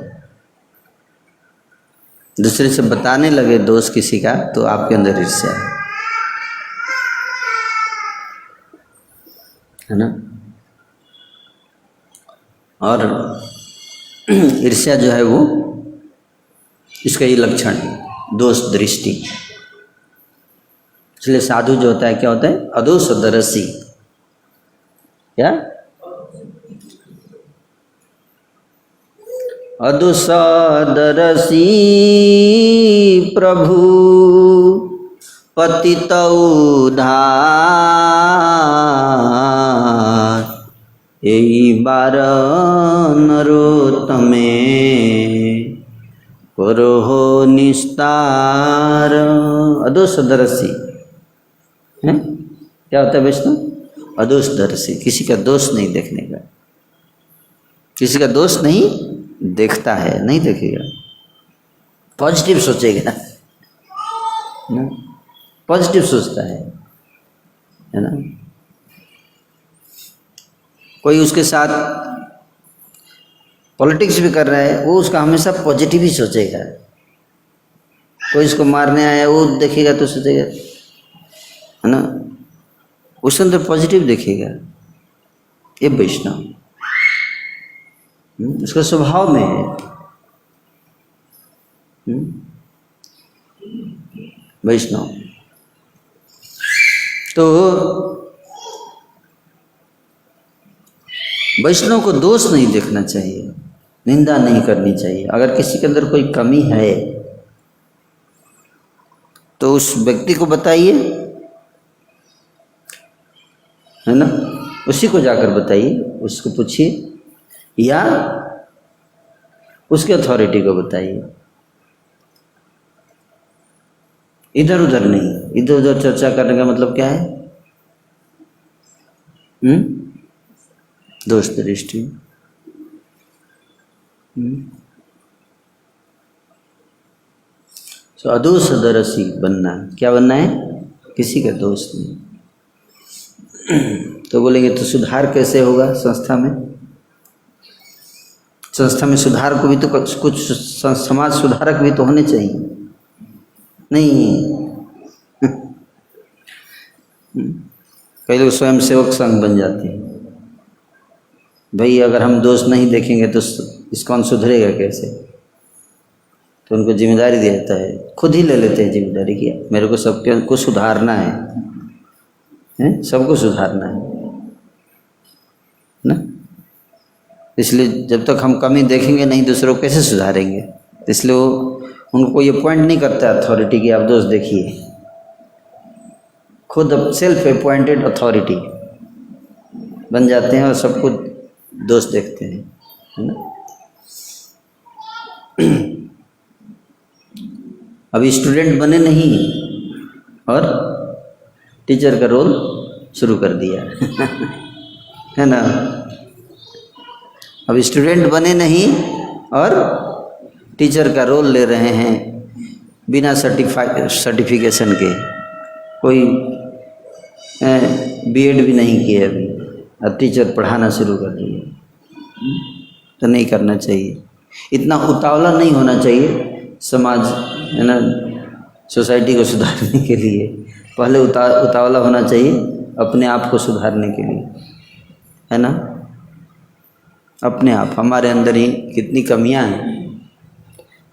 दूसरे से बताने लगे दोष किसी का तो आपके अंदर ईर्ष्या है ना। और ईर्ष्या जो है वो, इसका ये लक्षण है, दोष दृष्टि। इसलिए साधु जो होता है क्या होता है? अदोषदर्शी। क्या? अदोषदर्शी प्रभु पतित उद्धार, यही बार नरोत्तमे करो निस्तार। अदोषदर्शी है क्या होता है वैष्णव? अदोषदर्शी, किसी का दोष नहीं देखने का, किसी का दोष नहीं देखता है, नहीं देखेगा, पॉजिटिव सोचेगा ना, पॉजिटिव सोचता है ना। कोई उसके साथ पॉलिटिक्स भी कर रहा है, वो उसका हमेशा पॉजिटिव ही सोचेगा। कोई उसको मारने आया, वो देखेगा तो सोचेगा, है ना, उसके अंदर पॉजिटिव देखेगा। ये वैष्णव उसका स्वभाव में है। वैष्णव तो वैष्णव को दोष नहीं देखना चाहिए, निंदा नहीं करनी चाहिए। अगर किसी के अंदर कोई कमी है तो उस व्यक्ति को बताइए, है ना, उसी को जाकर बताइए, उसको पूछिए या उसके अथॉरिटी को बताइए। इधर उधर नहीं, इधर उधर चर्चा करने का मतलब क्या है? दोष दृष्टि। तो अदोषदर्शी बनना, क्या बनना है? किसी का दोष नहीं। तो बोलेंगे तो सुधार कैसे होगा संस्था में? संस्था में सुधार को भी तो कुछ समाज सुधारक भी तो होने चाहिए, नहीं? कई लोग स्वयं सेवक संघ बन जाते हैं। भाई अगर हम दोष नहीं देखेंगे तो इस्कॉन सुधरेगा कैसे? तो उनको जिम्मेदारी दिया जाता है, खुद ही ले लेते हैं जिम्मेदारी की, मेरे को सबके को सुधारना है, सबको सुधारना है ना। इसलिए जब तक हम कमी देखेंगे नहीं, दूसरों को कैसे सुधारेंगे? इसलिए वो उनको ये पॉइंट नहीं करता अथॉरिटी की आप दोष देखिए, खुद सेल्फ अपॉइंटेड अथॉरिटी बन जाते हैं और सबको दोष देखते हैं, है ना। अभी स्टूडेंट बने नहीं और टीचर का रोल शुरू कर दिया है ना। अब स्टूडेंट बने नहीं और टीचर का रोल ले रहे हैं बिना सर्टिफिकेशन के। कोई बीएड भी नहीं किए अभी और टीचर पढ़ाना शुरू कर दिए, तो नहीं करना चाहिए। इतना उतावला नहीं होना चाहिए समाज, है ना, सोसाइटी को सुधारने के लिए। पहले उतावला होना चाहिए अपने आप को सुधारने के लिए, है ना। अपने आप, हमारे अंदर ही कितनी कमियां हैं।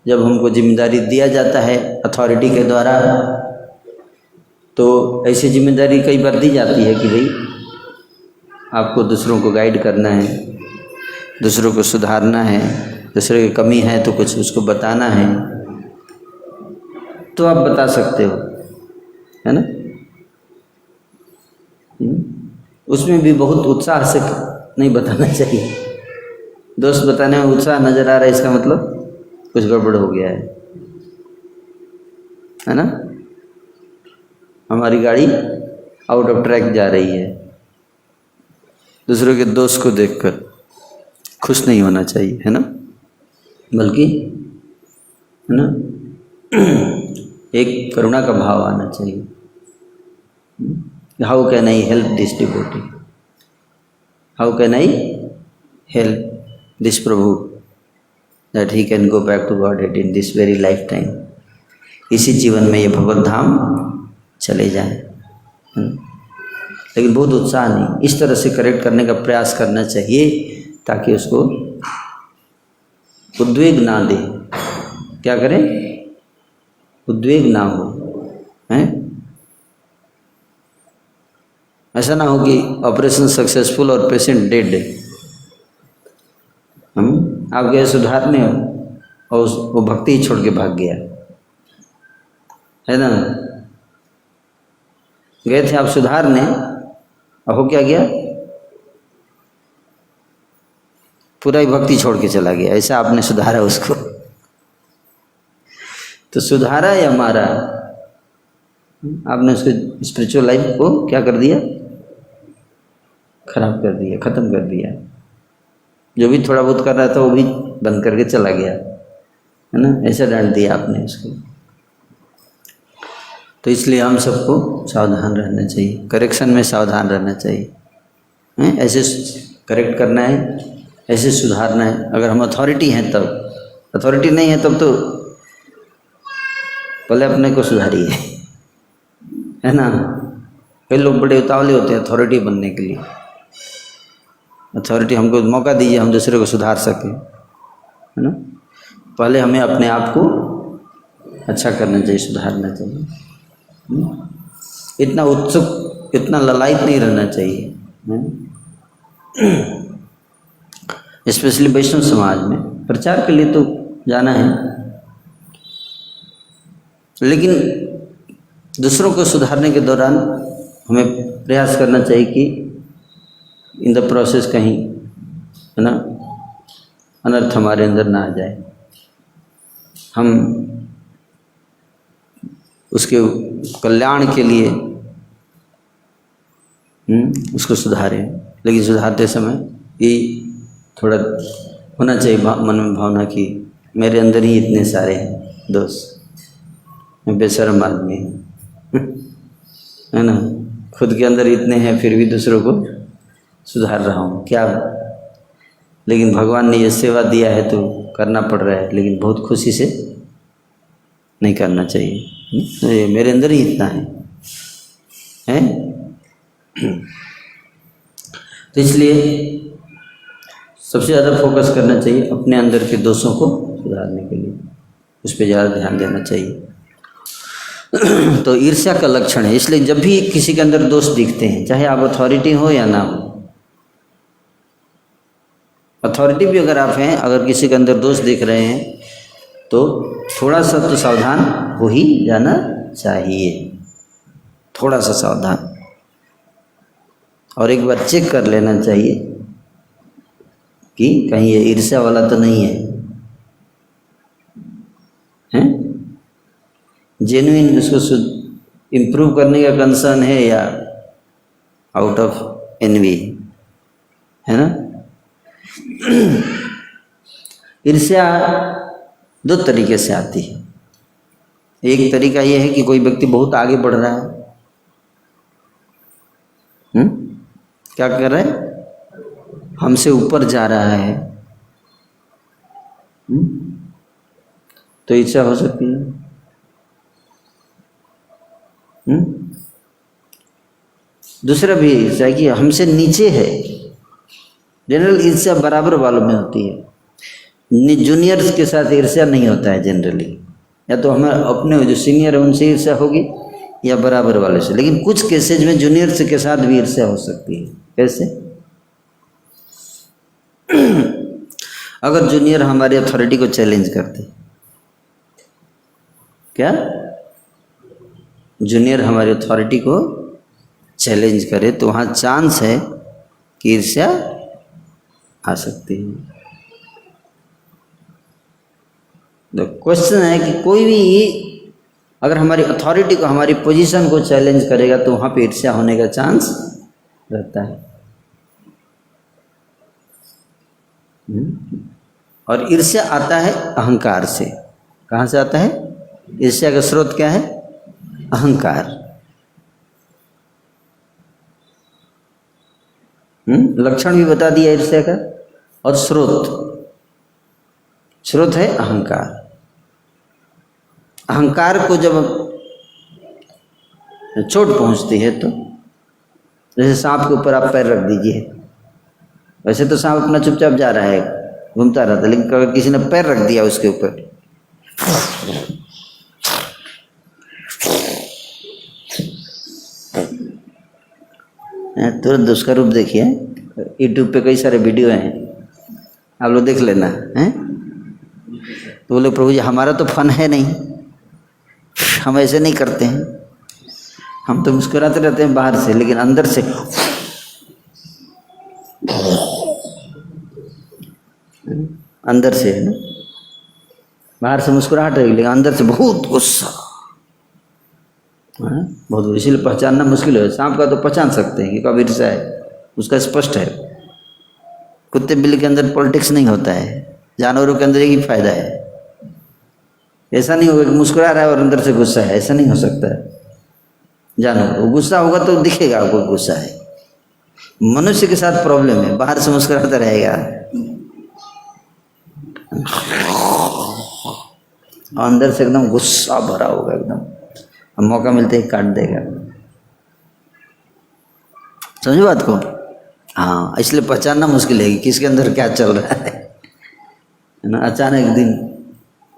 जब हमको जिम्मेदारी दिया जाता है अथॉरिटी के द्वारा, तो ऐसी जिम्मेदारी कई बार दी जाती है कि भाई आपको दूसरों को गाइड करना है, दूसरों को सुधारना है, दूसरे की कमी है तो कुछ उसको बताना है, तो आप बता सकते हो, है ना। उसमें भी बहुत उत्साह से नहीं बताना चाहिए। दोस्त बताने में उत्साह नजर आ रहा है, इसका मतलब कुछ गड़बड़ हो गया है ना। हमारी गाड़ी आउट ऑफ ट्रैक जा रही है। दूसरों के दोस्त को देखकर खुश नहीं होना चाहिए, है ना, बल्कि, है ना, एक करुणा का भाव आना चाहिए। How can I help this devotee, how can I help this प्रभु that he can go back to Godhead in this very lifetime. इसी जीवन में ये भगवत धाम चले जाएं, लेकिन बहुत उत्साह नहीं, इस तरह से करेक्ट करने का प्रयास करना चाहिए ताकि उसको उद्वेग ना दे। क्या करें? उद्वेग ना हो, हैं? ऐसा ना हो कि ऑपरेशन सक्सेसफुल और पेशेंट डेड। आप गए सुधारने और वो भक्ति ही छोड़ के भाग गया, है ना? गए थे आप सुधारने और हो क्या गया? पूरा ही भक्ति छोड़ के चला गया। ऐसा आपने सुधारा उसको। तो सुधारा या मारा? आपने उसके स्पिरिचुअल लाइफ को क्या कर दिया? खराब कर दिया, खत्म कर दिया। जो भी थोड़ा बहुत कर रहा था वो भी बंद करके चला गया, है ना? ऐसा डांट दिया आपने उसको। तो इसलिए हम सबको सावधान रहना चाहिए, करेक्शन में सावधान रहना चाहिए, हैं? ऐसे करेक्ट करना है, ऐसे सुधारना है। अगर हम अथॉरिटी हैं तब, अथॉरिटी नहीं है तब तो पहले अपने को सुधारिए, है ना? कई लोग बड़े उतावले होते हैं अथॉरिटी बनने के लिए। अथॉरिटी हमको मौका दीजिए, हम दूसरे को सुधार सकें, है ना? पहले हमें अपने आप को अच्छा करना चाहिए, सुधारना चाहिए। इतना उत्सुक, इतना ललायत नहीं रहना चाहिए, स्पेशली वैष्णव समाज में। प्रचार के लिए तो जाना है, लेकिन दूसरों को सुधारने के दौरान हमें प्रयास करना चाहिए कि इन द प्रोसेस कहीं, है ना, अनर्थ हमारे अंदर ना आ जाए। हम उसके कल्याण के लिए उसको सुधारें, लेकिन सुधारते समय ये थोड़ा होना चाहिए मन में भावना कि मेरे अंदर ही इतने सारे हैं दोष, मैं बेशर्म आदमी हूँ, है ना? खुद के अंदर इतने हैं फिर भी दूसरों को सुधार रहा हूँ, क्या? लेकिन भगवान ने ये सेवा दिया है तो करना पड़ रहा है, लेकिन बहुत खुशी से नहीं करना चाहिए। मेरे अंदर ही इतना है? तो इसलिए सबसे ज़्यादा फोकस करना चाहिए अपने अंदर के दोषों को सुधारने के लिए, उस पर ज़्यादा ध्यान देना चाहिए। तो ईर्ष्या का लक्षण है। इसलिए जब भी किसी के अंदर दोष दिखते हैं, चाहे आप अथॉरिटी हो या ना हो, अथॉरिटी भी अगर आप हैं, अगर किसी के अंदर दोष दिख रहे हैं तो थोड़ा सा तो सावधान हो ही जाना चाहिए, थोड़ा सा सावधान, और एक बार चेक कर लेना चाहिए कि कहीं ये ईर्ष्या वाला तो नहीं है, हैं? जेन्युइन उसको इम्प्रूव करने का कंसर्न है या आउट ऑफ एनवी, है ना? ईर्ष्या दो तरीके से आती है। एक तरीका यह है कि कोई व्यक्ति बहुत आगे बढ़ रहा है, क्या कर रहा है? हमसे ऊपर जा रहा है, तो ईर्ष्या हो सकती है। दूसरा भी ईर्ष्या कि हमसे नीचे है। जनरल ईर्ष्या बराबर वालों में होती है, जूनियर्स के साथ ईर्ष्या नहीं होता है जनरली। या तो हमारे अपने जो सीनियर है उनसे ईर्ष्या होगी या बराबर वाले से। लेकिन कुछ केसेज में जूनियर्स के साथ भी ईर्ष्या हो सकती है। कैसे? अगर जूनियर हमारी अथॉरिटी को चैलेंज करते, क्या जूनियर हमारी अथॉरिटी को चैलेंज करे तो वहाँ चांस है कि ईर्ष्या आ सकती है। तो क्वेश्चन है कि कोई भी अगर हमारी अथॉरिटी को, हमारी पोजीशन को चैलेंज करेगा तो वहाँ पे ईर्ष्या होने का चांस रहता है। और ईर्ष्या आता है अहंकार से। कहाँ से आता है? ईर्ष्या का स्रोत क्या है? अहंकार। लक्षण भी बता दिया ईर्ष्या का, और स्रोत है अहंकार। अहंकार को जब चोट पहुंचती है तो जैसे सांप के ऊपर आप पैर रख दीजिए, वैसे तो सांप अपना चुपचाप जा रहा है, घूमता रहता है, लेकिन अगर किसी ने पैर रख दिया उसके ऊपर तुरंत उसका रूप देखिए। यूट्यूब पे कई सारे वीडियो हैं, आप लोग देख लेना हैं। तो बोले प्रभु जी हमारा तो फन है नहीं, हम ऐसे नहीं करते हैं, हम तो मुस्कुराते रहते हैं बाहर से, लेकिन अंदर से अंदर से है ना, बाहर से मुस्कुराहट है लेकिन अंदर से बहुत गुस्सा, बहुत। इसीलिए पहचानना मुश्किल है। सांप का तो पहचान सकते हैं कि कब ईर्ष्या है, उसका स्पष्ट है। कुत्ते बिल्ली के अंदर पॉलिटिक्स नहीं होता है, जानवरों के अंदर एक ही फायदा है। ऐसा नहीं होगा कि मुस्कुरा रहा है और अंदर से गुस्सा है, ऐसा नहीं हो सकता है। जानवर वो गुस्सा होगा तो दिखेगा आपको गुस्सा है। मनुष्य के साथ प्रॉब्लम है, बाहर से मुस्कुराता रहेगा, अंदर से एकदम गुस्सा भरा होगा एकदम, मौका मिलते ही काट देगा। समझो बात को? हाँ, इसलिए पहचानना मुश्किल है कि किसके अंदर क्या चल रहा है ना। अचानक एक दिन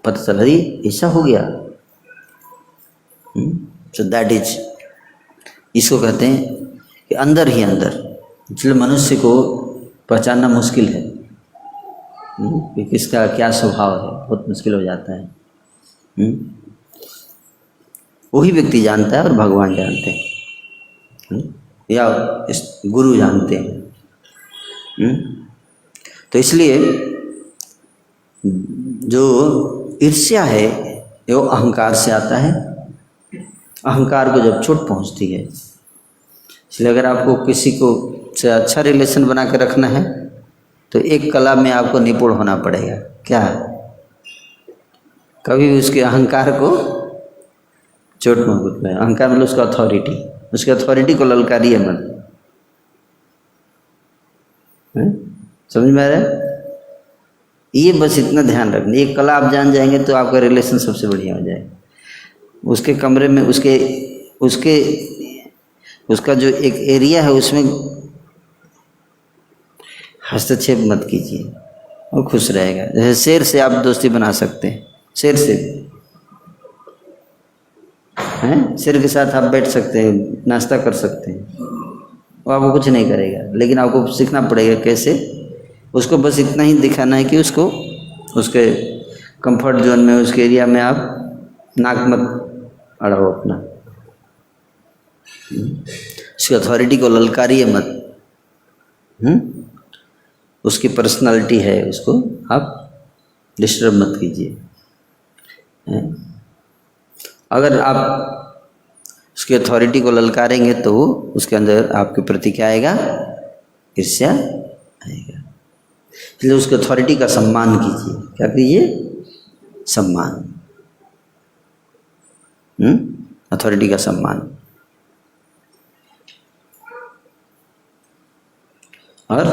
पता चला अरे ऐसा हो गया। सो दैट इज, इसको कहते हैं कि अंदर ही अंदर। इसलिए मनुष्य को पहचानना मुश्किल है कि किसका क्या स्वभाव है, बहुत मुश्किल हो जाता है। वही व्यक्ति जानता है और भगवान जानते हैं या इस गुरु जानते हैं। तो इसलिए जो ईर्ष्या है वो अहंकार से आता है। अहंकार को जब चोट पहुंचती है, इसलिए अगर आपको किसी को से अच्छा रिलेशन बना के रखना है तो एक कला में आपको निपुण होना पड़ेगा। क्या? कभी भी उसके अहंकार को चोट मत पहुंचाए। अहंकार मतलब उसका अथॉरिटी, उसकी अथॉरिटी को ललकारिए मत। समझ में आ रहा है? ये बस इतना ध्यान रखना। एक कला आप जान जाएंगे तो आपका रिलेशन सबसे बढ़िया हो जाएगा। उसके कमरे में उसका जो एक एरिया है उसमें हस्तक्षेप मत कीजिए, वो खुश रहेगा। जैसे शेर से आप दोस्ती बना सकते हैं, शेर से हैं, शेर के साथ आप बैठ सकते हैं, नाश्ता कर सकते हैं, वो आपको कुछ नहीं करेगा। लेकिन आपको सीखना पड़ेगा कैसे। उसको बस इतना ही दिखाना है कि उसको उसके कंफर्ट जोन में, उसके एरिया में आप नाक मत अड़ाओ अपना। उसकी अथॉरिटी को ललकारिए मत। उसकी पर्सनालिटी है, उसको आप डिस्टर्ब मत कीजिए। अगर आप उसकी अथॉरिटी को ललकारेंगे तो उसके अंदर आपके प्रति क्या आएगा? ईर्ष्या आएगा। इसलिए उसकी अथॉरिटी का सम्मान कीजिए। क्या कीजिए? सम्मान। अथॉरिटी का सम्मान। और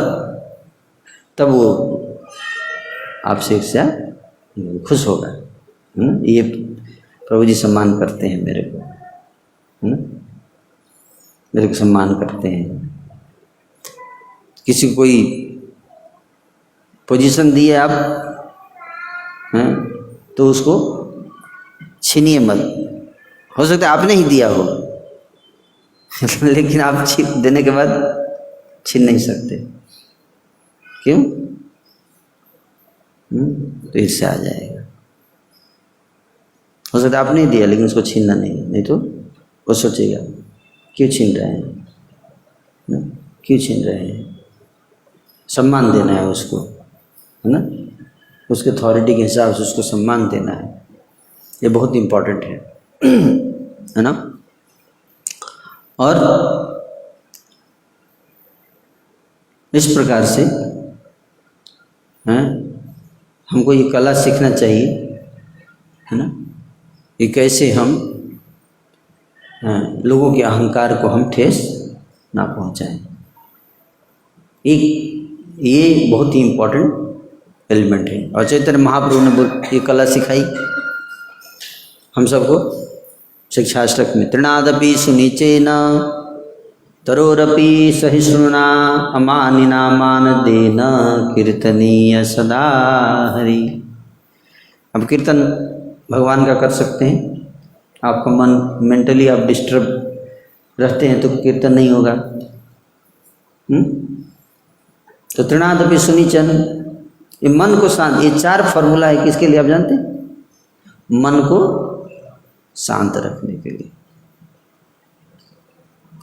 तब वो आपसे ईर्ष्या खुश होगा। ये प्रभु जी सम्मान करते हैं मेरे को, मेरे को सम्मान करते हैं। किसी को कोई पोजीशन दिए आप तो उसको छीनिए मत। हो सकता है आपने ही दिया हो लेकिन आप देने के बाद छीन नहीं सकते। क्यों? तो इससे आ जाएगा। हो सकता है आपने ही दिया लेकिन उसको छीनना नहीं तो वो सोचेगा क्यों छीन रहे हैं, क्यों छीन रहे हैं। सम्मान देना है उसको, है ना। उसके अथॉरिटी के हिसाब से उसको सम्मान देना है। ये बहुत इम्पोर्टेंट है ना। और इस प्रकार से हमको ये कला सीखना चाहिए, है ना, कि कैसे हम लोगों के अहंकार को हम ठेस ना पहुंचाएं। ये बहुत ही इम्पोर्टेंट एलिमेंट है। और चैतन्य महाप्रभु ने ये कला सिखाई हम सबको शिक्षाष्टक में। तृणादपि सुनिचेन तरोरपि सहिष्णुना अमानिना मानदेन कीर्तनीय सदा हरि। अब कीर्तन भगवान का कर सकते हैं। आपका मन मेंटली आप डिस्टर्ब रहते हैं तो कीर्तन नहीं होगा। तो तृणादपि सुनिचन, ये मन को शांत, ये 4 फॉर्मूला है किसके लिए आप जानते हैं? मन को शांत रखने के लिए।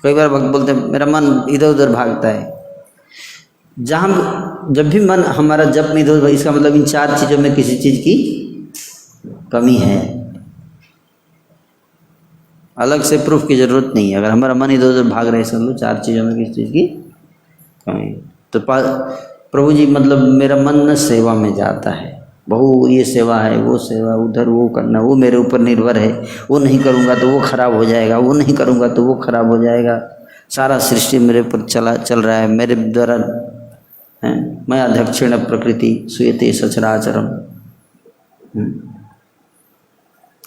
कई बार भक्त बोलते हैं मेरा मन इधर उधर भागता है। जब भी मन हमारा जप में इधर उधर, इसका मतलब इन 4 चीज़ों में किसी चीज़ की कमी है। अलग से प्रूफ की जरूरत नहीं है। अगर हमारा मन इधर उधर भाग रहे समझ लो 4 चीज़ों में किसी चीज़ की कमी, तो प्रभु जी मतलब मेरा मन न सेवा में जाता है, बहु ये सेवा है, वो सेवा, उधर वो करना, वो मेरे ऊपर निर्भर है, वो नहीं करूँगा तो वो खराब हो जाएगा, वो नहीं करूँगा तो वो खराब हो जाएगा, सारा सृष्टि मेरे ऊपर चल रहा है, मेरे द्वारा है, मैं अध्यक्षिण प्रकृति सुयते सचराचरम,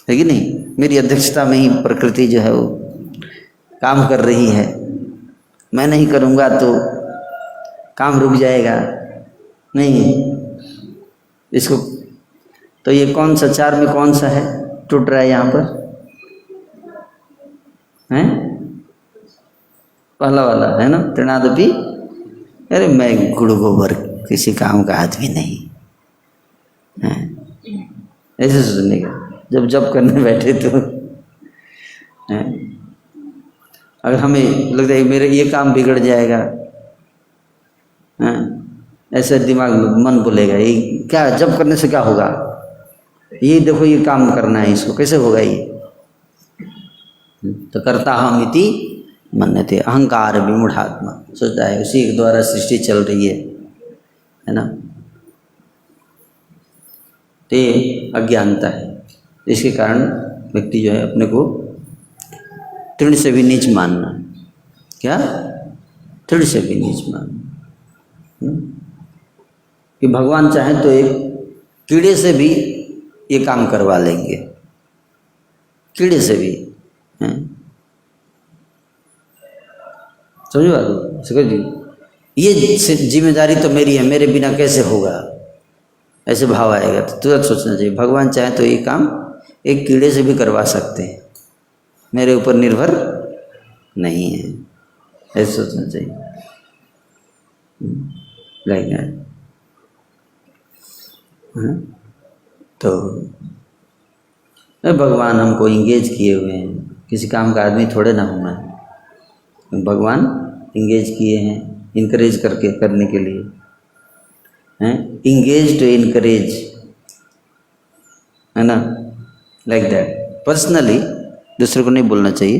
है कि नहीं? मेरी अध्यक्षता में ही प्रकृति जो है वो काम कर रही है, मैं नहीं करूँगा तो काम रुक जाएगा, नहीं इसको। तो ये कौन सा 4 में कौन सा है टूट रहा है यहाँ पर? हैं? पहला वाला है ना, तृणादपि, अरे मैं गुड़ गोबर किसी काम का आदमी नहीं है, ऐसे सोचने का। जब जप करने बैठे तो है, अगर हमें लगता है मेरे ये काम बिगड़ जाएगा, ऐसे दिमाग में मन बोलेगा ये क्या जप करने से क्या होगा, ये देखो ये काम करना है, इसको कैसे होगा ये। तो करता हम इति मन्यते, अहंकार विमूढ़ात्मा, सोचता है उसी के द्वारा सृष्टि चल रही है ना। तो ये अज्ञानता है, इसके कारण व्यक्ति जो है अपने को तृण से भी नीच मानना, क्या तृण से भी नीच मानना, कि भगवान चाहे तो एक कीड़े से भी ये काम करवा लेंगे, कीड़े से भी, हैं समझो बात, समझ ये जिम्मेदारी तो मेरी है, मेरे बिना कैसे होगा, ऐसे भाव आएगा। तो तुरंत सोचना चाहिए भगवान चाहे तो ये काम एक कीड़े से भी करवा सकते हैं, मेरे ऊपर निर्भर नहीं है, ऐसे सोचना चाहिए। लाइक तो भगवान हमको इंगेज किए हुए हैं, किसी काम का आदमी थोड़े ना हूँ मैं, भगवान इंगेज किए हैं इनकरेज करने के लिए, हैं इंगेज टू इनकरेज, है ना, लाइक दैट। पर्सनली दूसरे को नहीं बोलना चाहिए,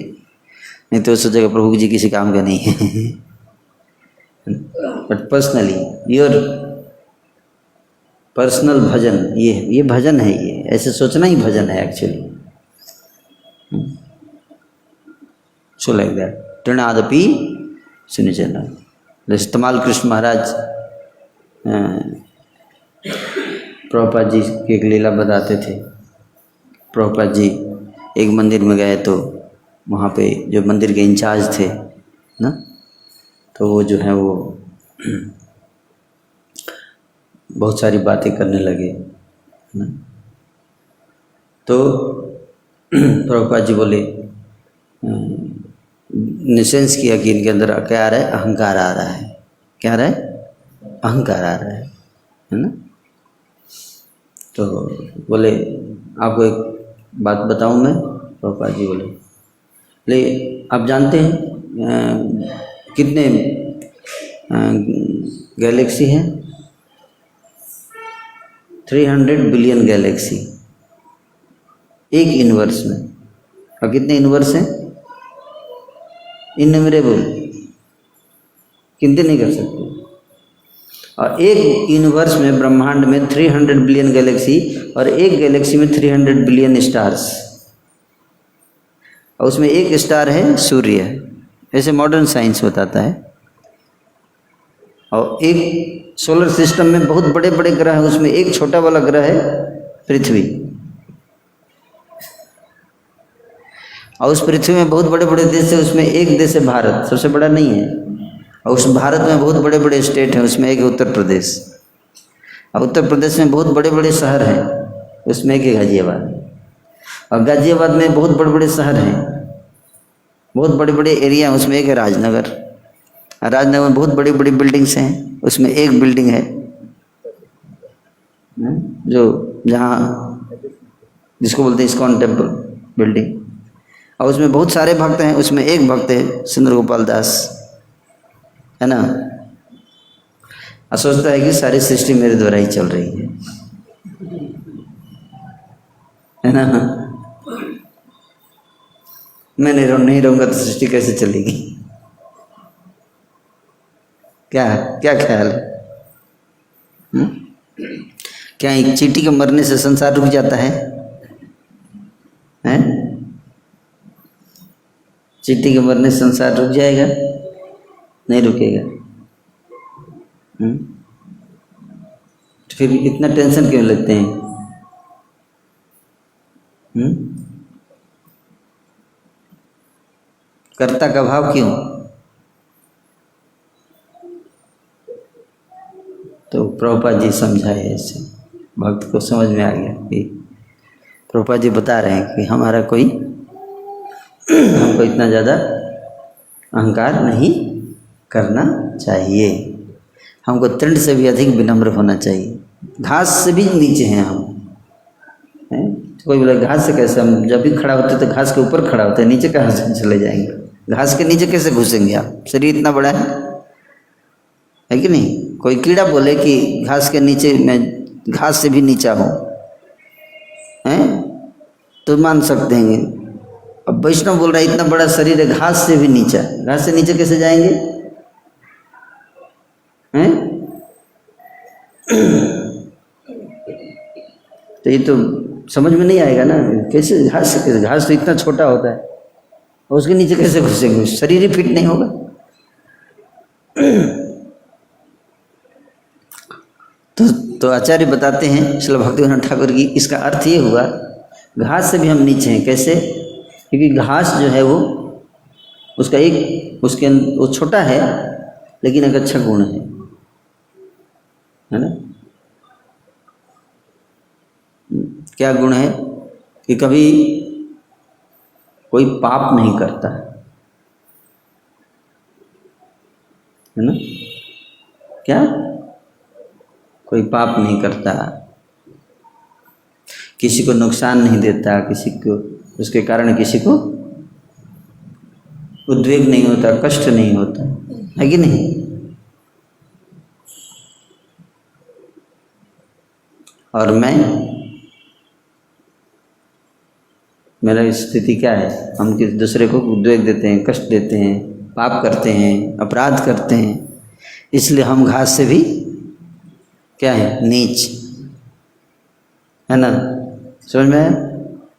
नहीं तो सोचेगा प्रभु जी किसी काम का नहीं है। But personally your personal bhajan, ये भजन है, ये ऐसे सोचना ही भजन है एक्चुअली। सो लाइक दैट, तृणादपि सुनिचन। जैसे तमाल कृष्ण महाराज प्रभुपाद जी की एक लीला बताते थे। प्रभुपाद जी एक मंदिर में गए तो वहाँ पे जो मंदिर के इंचार्ज थे ना, तो वो जो है वो बहुत सारी बातें करने लगे ना। तो प्रभुपाद जी बोले, निसेंस किया कि इनके अंदर क्या आ रहा है, अहंकार आ रहा है। क्या आ रहा है? अहंकार आ रहा है ना। तो बोले आपको एक बात बताऊं मैं। प्रभुपाद जी बोले आप जानते हैं कितने गैलेक्सी हैं? 300 बिलियन गैलेक्सी एक यूनिवर्स में। और कितने यूनिवर्स हैं? इनन्यूमरेबल, गिनती नहीं कर सकते। और एक यूनिवर्स में, ब्रह्मांड में 300 बिलियन गैलेक्सी, और एक गैलेक्सी में 300 बिलियन स्टार्स, और उसमें एक स्टार है सूर्य, ऐसे मॉडर्न साइंस बताता है। और एक सोलर सिस्टम में बहुत बड़े बड़े ग्रह हैं, उसमें एक छोटा वाला ग्रह है पृथ्वी। और उस पृथ्वी में बहुत बड़े बड़े देश है, उसमें एक देश है भारत, सबसे बड़ा नहीं है। और उस भारत में बहुत बड़े बड़े स्टेट हैं, उसमें एक है उत्तर प्रदेश। और उत्तर प्रदेश में बहुत बड़े बड़े शहर हैं, उसमें एक है गाजियाबाद। और गाजियाबाद में बहुत बड़े बड़े शहर हैं, बहुत बड़े बड़े एरिया हैं, उसमें एक है राजनगर। राजनगर में बहुत बड़ी बड़ी बिल्डिंग्स हैं, उसमें एक बिल्डिंग है जो जहाँ जिसको बोलते हैं इस्कॉन टेम्पल बिल्डिंग, और उसमें बहुत सारे भक्त हैं, उसमें एक भक्त है सुंदर गोपाल दास, है ना। और सोचता है कि सारी सृष्टि मेरे द्वारा ही चल रही है ना। मैं नहीं रहूंगा तो सृष्टि कैसे चलेगी? क्या क्या ख्याल है? क्या एक चींटी के मरने से संसार रुक जाता है? हैं? चींटी के मरने से संसार रुक जाएगा? नहीं रुकेगा। तो फिर इतना टेंशन क्यों लेते हैं? कर्ता का भाव क्यों? तो प्रभुपाद जी समझाए ऐसे, भक्त को समझ में आ गया कि प्रभुपाद जी बता रहे हैं कि हमारा कोई हमको इतना ज़्यादा अहंकार नहीं करना चाहिए, हमको तृण से भी अधिक विनम्र होना चाहिए, घास से भी नीचे हैं हम। तो कोई बोला घास से कैसे? हम जब भी खड़ा होते तो घास के ऊपर खड़ा होते हैं, नीचे कहाँ से चले जाएंगे? घास के नीचे कैसे घुसेंगे आप? शरीर इतना बड़ा है कि नहीं? कोई कीड़ा बोले कि घास के नीचे मैं घास से भी नीचा हूँ, हैं तो मान सकते हैं। अब वैष्णव बोल रहा है इतना बड़ा शरीर है, घास से भी नीचा, घास से नीचे कैसे जाएंगे? हैं? तो ये तो समझ में नहीं आएगा ना, कैसे घास से कैसे? घास तो इतना छोटा होता है, और उसके नीचे कैसे घुसेंगे? शरीर ही फिट नहीं होगा। तो आचार्य बताते हैं श्रील भक्तिविनोद ठाकुर की, इसका अर्थ ये हुआ घास से भी हम नीचे हैं। कैसे? क्योंकि घास जो है वो उसका एक उसके वो छोटा है लेकिन एक अच्छा गुण है ना। क्या गुण है? कि कभी कोई पाप नहीं करता है ना। क्या? कोई पाप नहीं करता, किसी को नुकसान नहीं देता, किसी को उसके कारण किसी को उद्वेग नहीं होता, कष्ट नहीं होता, है कि नहीं? और मेरा स्थिति क्या है? हम किसी दूसरे को उद्वेग देते हैं, कष्ट देते हैं, पाप करते हैं, अपराध करते हैं, इसलिए हम घास से भी क्या है? नीच, है ना। समझ में आया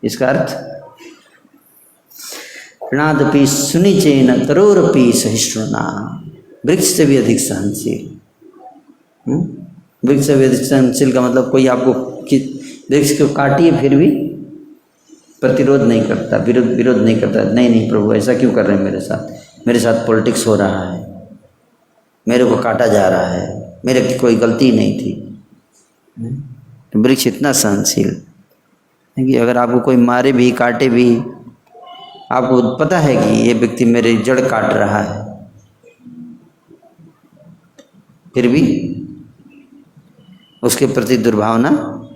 इसका अर्थ? प्रणादपि सुनिचेन तरोरपि सहिष्णुना, वृक्ष से भी अधिक सहनशील। वृक्ष से भी अधिक सहनशील का मतलब कोई आपको वृक्ष को काटिए फिर भी प्रतिरोध नहीं करता, विरोध नहीं करता। नहीं प्रभु ऐसा क्यों कर रहे हैं मेरे साथ पॉलिटिक्स हो रहा है, मेरे को काटा जा रहा है, मेरे की कोई गलती नहीं थी। तो वृक्ष इतना सहनशील है कि अगर आपको कोई मारे भी काटे भी, आपको पता है कि ये व्यक्ति मेरे जड़ काट रहा है, फिर भी उसके प्रति दुर्भावना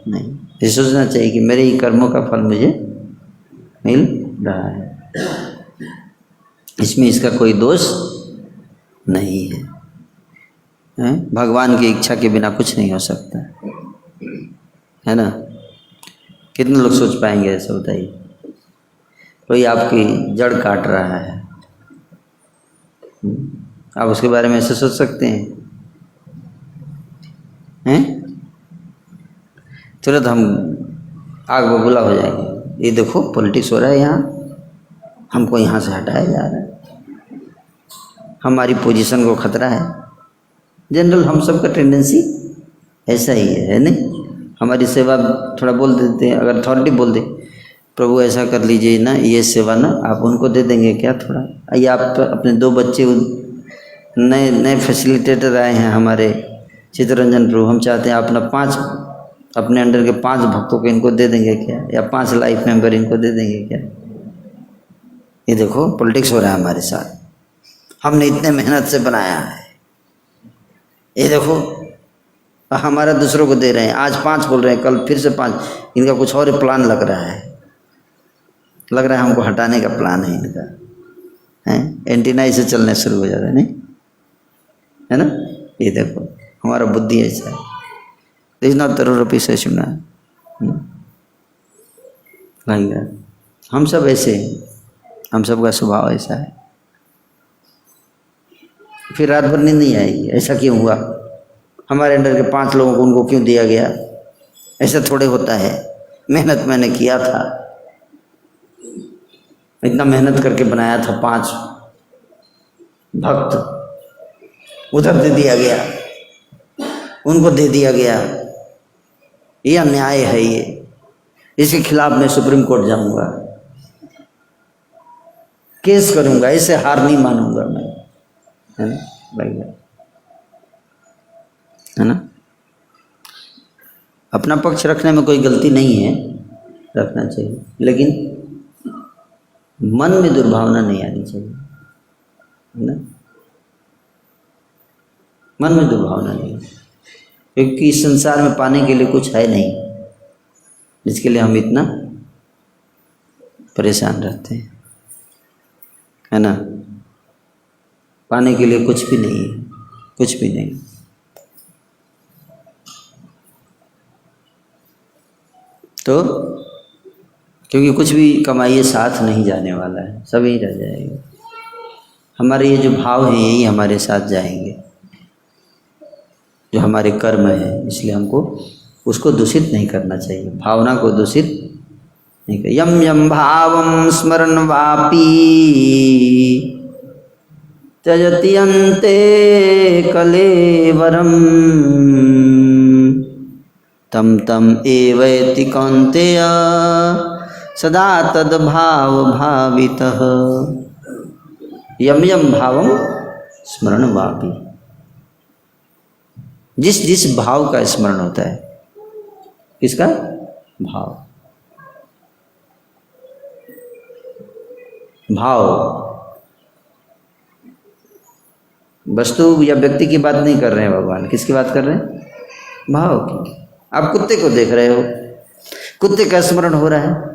नहीं। ये सोचना चाहिए कि मेरे ही कर्मों का फल मुझे मिल रहा है, इसमें इसका कोई दोष नहीं है। भगवान की इच्छा के बिना कुछ नहीं हो सकता, है ना। कितने लोग सोच पाएंगे ऐसा? बताइए, कोई आपकी जड़ काट रहा है, आप उसके बारे में ऐसे सोच सकते हैं? तुरंत हम आग बबूला हो जाएंगे। ये देखो पॉलिटिक्स हो रहा है यहाँ, हमको यहाँ से हटाया जा रहा है, हमारी पोजीशन को खतरा है। जनरल हम सब का टेंडेंसी ऐसा ही है नहीं? हमारी सेवा थोड़ा बोल देते हैं, अगर अथॉरिटी बोल दे प्रभु ऐसा कर लीजिए ना, ये सेवा ना आप उनको दे देंगे क्या? थोड़ा आइए, आप तो अपने 2 बच्चे नए फैसिलिटेटर आए हैं हमारे चित्तरंजन प्रभु, हम चाहते हैं अपना 5 अपने अंडर के 5 भक्तों को इनको दे देंगे क्या? या 5 लाइफ मेंबर इनको दे देंगे क्या? ये देखो पॉलिटिक्स हो रहा है हमारे साथ, हमने इतने मेहनत से बनाया है, ये देखो हमारा दूसरों को दे रहे हैं, आज 5 बोल रहे हैं, कल फिर से 5, इनका कुछ और प्लान लग रहा है, लग रहा है हमको हटाने का प्लान है इनका, है एंटीना इसे चलने शुरू हो जा रहा है, नहीं है ना। ये देखो हमारा बुद्धि ऐसा है, इज नॉट रुपी से सुना भाई, हम सब ऐसे हैं, हम सब का स्वभाव ऐसा है। फिर रात भर नींद नहीं आएगी, ऐसा क्यों हुआ, हमारे अंडर के 5 लोगों को उनको क्यों दिया गया, ऐसा थोड़े होता है, मेहनत मैंने किया था, इतना मेहनत करके बनाया था, 5 भक्त उधर दे दिया गया, उनको दे दिया गया, ये अन्याय है, ये इसके खिलाफ मैं सुप्रीम कोर्ट जाऊंगा, केस करूंगा, इसे हार नहीं मानूंगा मैं, है ना भाई, है ना। अपना पक्ष रखने में कोई गलती नहीं है, रखना चाहिए, लेकिन मन में दुर्भावना नहीं आनी चाहिए, है ना, मन में दुर्भावना नहीं, क्योंकि इस संसार में पाने के लिए कुछ है नहीं जिसके लिए हम इतना परेशान रहते हैं, है ना। पाने के लिए कुछ भी नहीं है, कुछ भी नहीं। तो क्योंकि कुछ भी कमाइए साथ नहीं जाने वाला है, सब यही रह जाएगा। हमारे ये जो भाव हैं यही हमारे साथ जाएंगे, जो हमारे कर्म है, इसलिए हमको उसको दूषित नहीं करना चाहिए, भावना को दूषित नहीं कर। यम यम भावम स्मरण वापी त्यजति अन्ते कलेवरम तम तम एवैति कौन्तेय सदा तद्भाव भावितः। यम यम भावम स्मरण वापी, जिस जिस भाव का स्मरण होता है, किसका भाव, भाव वस्तु या व्यक्ति की बात नहीं कर रहे हैं भगवान, किसकी बात कर रहे हैं, भाव की। आप कुत्ते को देख रहे हो, कुत्ते का स्मरण हो रहा है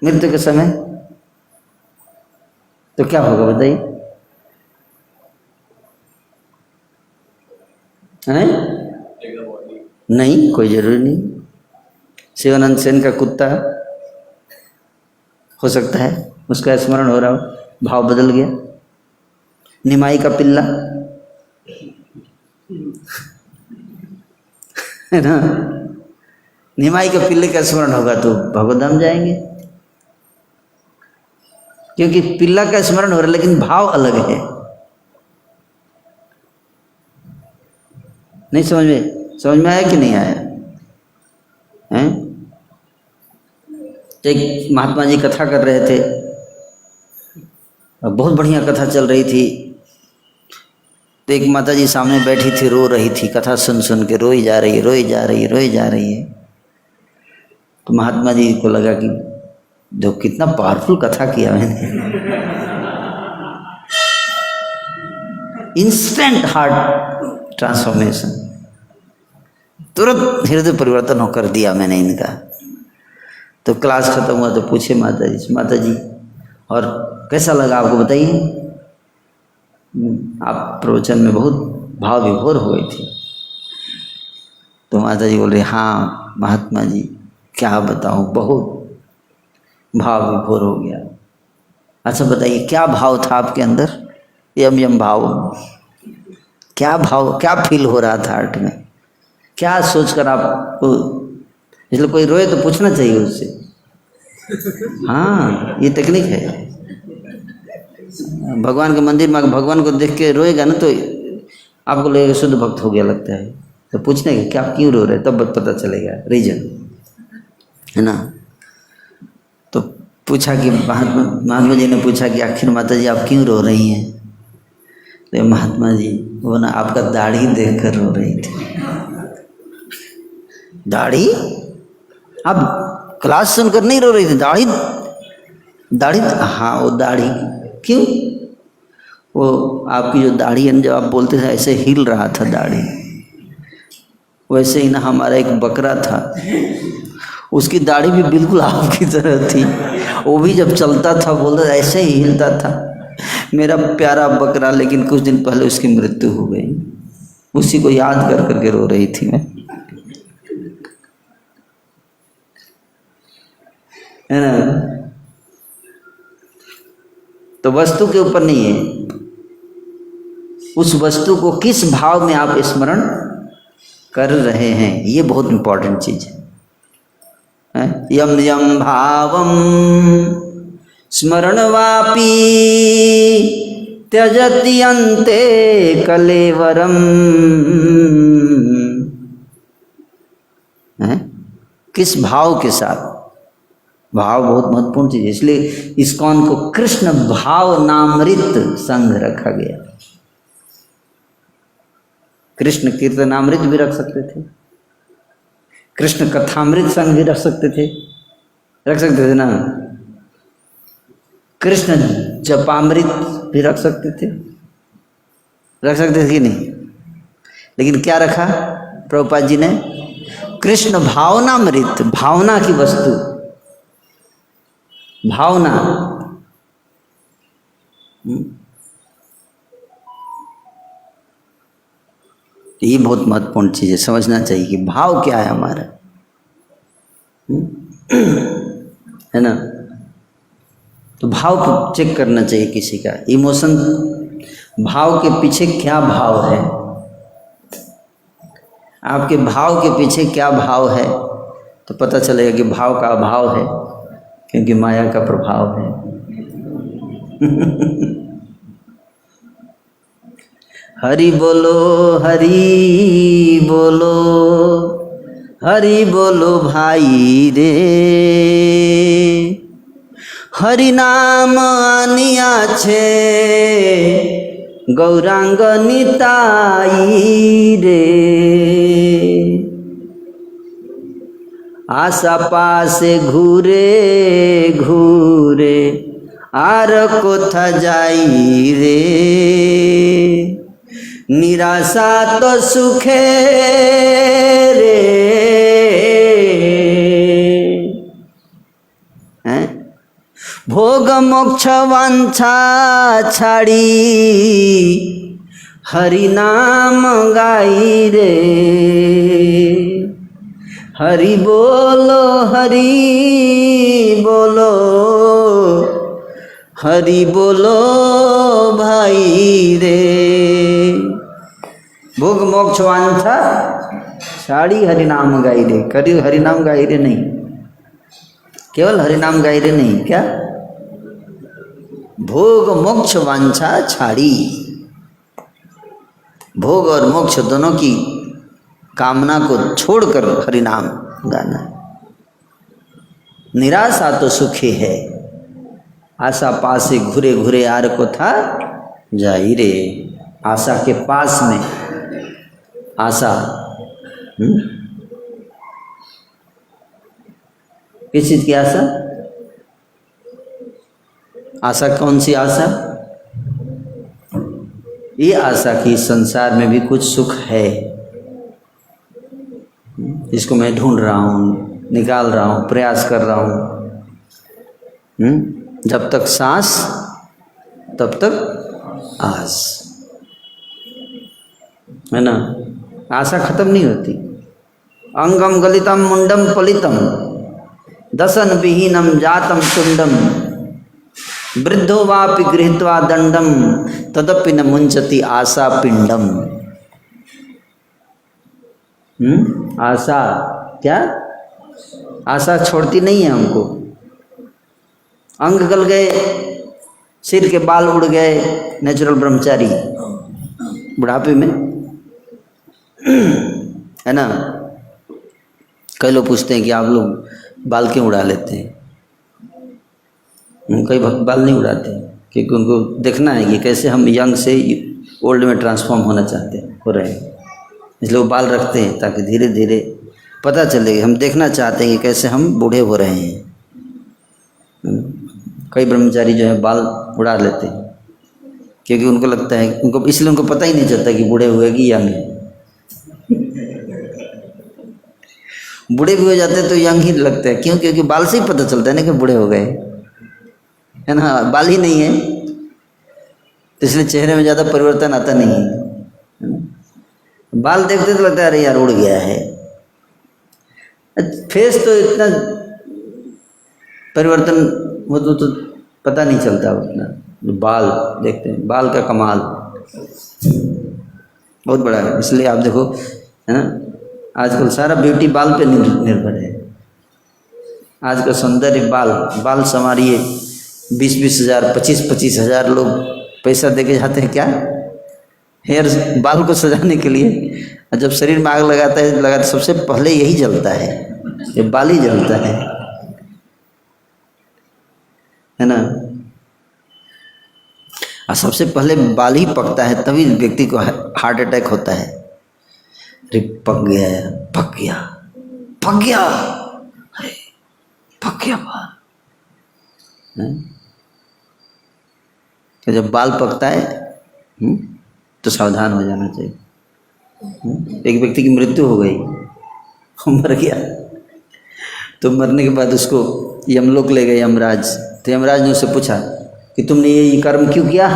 मृत्यु के समय, तो क्या होगा बताइए, है नहीं, कोई जरूरी नहीं। शिवानंद सेन का कुत्ता हो सकता है उसका स्मरण हो रहा हो, भाव बदल गया। निमाई का पिल्ला है ना, निमाई के पिल्ले का स्मरण होगा तो भगवतधाम जाएंगे, क्योंकि पिल्ला का स्मरण हो रहा है लेकिन भाव अलग है। नहीं समझ में आया कि नहीं आया हैं? एक महात्मा जी कथा कर रहे थे, बहुत बढ़िया कथा चल रही थी, तो एक माता जी सामने बैठी थी, रो रही थी, कथा सुन सुन के रोई जा रही है। तो महात्मा जी को लगा कि जो कितना पावरफुल कथा किया मैंने, इंस्टेंट हार्ट ट्रांसफॉर्मेशन, तुरंत हृदय परिवर्तन होकर दिया मैंने इनका। तो क्लास खत्म हुआ तो पूछे माता जी और कैसा लगा आपको, बताइए। आप प्रवचन में बहुत भाव विभोर हो गई थी। तो माता जी बोल रही, हाँ महात्मा जी क्या बताऊँ, बहुत भाव विभोर हो गया। अच्छा बताइए क्या भाव था आपके अंदर, यम यम भाव, क्या भाव, क्या फील हो रहा था हार्ट में, क्या सोचकर आपको, इसलिए कोई रोए तो पूछना चाहिए उससे। हाँ ये टेक्निक है, भगवान के मंदिर में भगवान को देख के रोएगा ना तो आपको लगेगा शुद्ध भक्त हो गया लगता है, तो पूछने का क्या क्यों रो रहे, तब पता चलेगा रीजन, है ना। तो पूछा कि महात्मा जी ने पूछा कि आखिर माता जी आप क्यों रो रही हैं, तो महात्मा जी वो ना आपका दाढ़ी देख कर रो रही थी। दाढ़ी, आप क्लास सुनकर नहीं रो रही थी, दाढ़ी, हाँ वो दाढ़ी क्यों, वो आपकी जो दाढ़ी है, जब आप बोलते थे ऐसे हिल रहा था दाढ़ी, वैसे ही ना हमारा एक बकरा था, उसकी दाढ़ी भी बिल्कुल आपकी तरह थी। वो भी जब चलता था बोलता ऐसे ही हिलता था। मेरा प्यारा बकरा, लेकिन कुछ दिन पहले उसकी मृत्यु हो गई। उसी को याद कर करके रो रही थी मैं, है ना। तो वस्तु के ऊपर नहीं है, उस वस्तु को किस भाव में आप स्मरण कर रहे हैं, ये बहुत इंपॉर्टेंट चीज है। यम यम भावम स्मरणवापी त्यजति अन्ते कलेवरम, किस भाव के साथ, भाव बहुत महत्वपूर्ण चीज है। इसलिए इस्कॉन को कृष्ण भाव नामृत संघ रखा गया। कृष्ण कीर्तनामृत भी रख सकते थे, कृष्ण कथामृत संघ भी रख सकते थे ना, कृष्ण जपामृत भी रख सकते थे कि नहीं। लेकिन क्या रखा प्रभुपाद जी ने? कृष्ण भावनामृत, भावना की वस्तु, भावना। ये बहुत महत्वपूर्ण चीज है, समझना चाहिए कि भाव क्या है हमारा, है ना। तो भाव को चेक करना चाहिए किसी का इमोशन, भाव के पीछे क्या भाव है, आपके भाव के पीछे क्या भाव है, तो पता चलेगा कि भाव का अभाव है, क्योंकि माया का प्रभाव है। हरि बोलो हरि बोलो, हरि बोलो भाई रे, हरि नाम आनिया छे गौरांग निताई रे, आशा पासे घूरे घूरे आर कोथा जाई रे, निराशा तो सुखे रे, हैं? भोग मोक्ष वांछा छाड़ी हरि नाम गाई रे, हरि बोलो हरि बोलो भाई रे, भोग मोक्ष वांछा छाड़ी हरि नाम गाई रे। करी हरि नाम गाई रे नहीं, केवल हरि नाम गाई रे नहीं, क्या भोग मोक्ष वांछा छाड़ी, भोग और मोक्ष दोनों की कामना को छोड़कर हरि नाम गाना। निराशा तो सुखी है, आशा पासे घुरे घुरे आर को था जाई रे। आशा के पास में, आशा किस चीज की आशा? आशा कौन सी आशा? ये आशा कि संसार में भी कुछ सुख है, जिसको मैं ढूंढ रहा हूँ, निकाल रहा हूँ, प्रयास कर रहा हूँ। जब तक सांस तब तक आस, है ना। आशा खत्म नहीं होती। अंगम गलितम मुंडम पलितम दसन विहीनम जातम चुंडम वृद्धो वापि गृहीत्वा दंडम तदपि न मुंचति आशा पिंडम। आशा क्या? आशा छोड़ती नहीं है हमको। अंग गल गए, सिर के बाल उड़ गए, नेचुरल ब्रह्मचारी बुढ़ापे में, है ना। कई लोग पूछते हैं कि आप लोग बाल क्यों उड़ा लेते हैं? कई भक्त बाल नहीं उड़ाते क्योंकि उनको देखना है कि कैसे हम यंग से ओल्ड में ट्रांसफॉर्म होना चाहते हैं, हो रहे हैं, इसलिए वो बाल रखते हैं ताकि धीरे धीरे पता चले। हम देखना चाहते हैं कि कैसे हम बूढ़े हो रहे हैं। कई ब्रह्मचारी जो है बाल उड़ा लेते हैं, क्योंकि उनको लगता है, उनको इसलिए उनको पता ही नहीं चलता कि बूढ़े हुए कि यंग है। बूढ़े भी हो जाते हैं तो यंग ही लगते हैं, क्यों? क्योंकि बाल से ही पता चलता है ना कि बूढ़े हो गए, है ना। बाल ही नहीं है तो इसलिए चेहरे में ज़्यादा परिवर्तन आता नहीं है। बाल देखते तो लगता है अरे यार उड़ गया है। फेस तो इतना परिवर्तन हो तो पता नहीं चलता उतना। बाल देखते हैं, बाल का कमाल बहुत बड़ा है। इसलिए आप देखो, है ना, आजकल सारा ब्यूटी बाल पे निर्भर है। आज का सौंदर्य बाल संवारिए 20-20 हज़ार 25-25 हज़ार लोग पैसा देके जाते हैं क्या, हेयर बाल को सजाने के लिए। और जब शरीर में आग लगाते सबसे पहले यही जलता है, ये बाल ही जलता है ना। और सबसे पहले बाल ही पकता है, तभी व्यक्ति को हार्ट अटैक होता है। अरे पक गया, पक गया, पक गया, अरे पक गया बाल। तो जब बाल पकता है तो सावधान हो जाना चाहिए। एक व्यक्ति की मृत्यु हो गई, वो मर गया, तो मरने के बाद उसको यमलोक ले गए यमराज। तो यमराज ने उससे पूछा कि तुमने ये कर्म क्यों किया?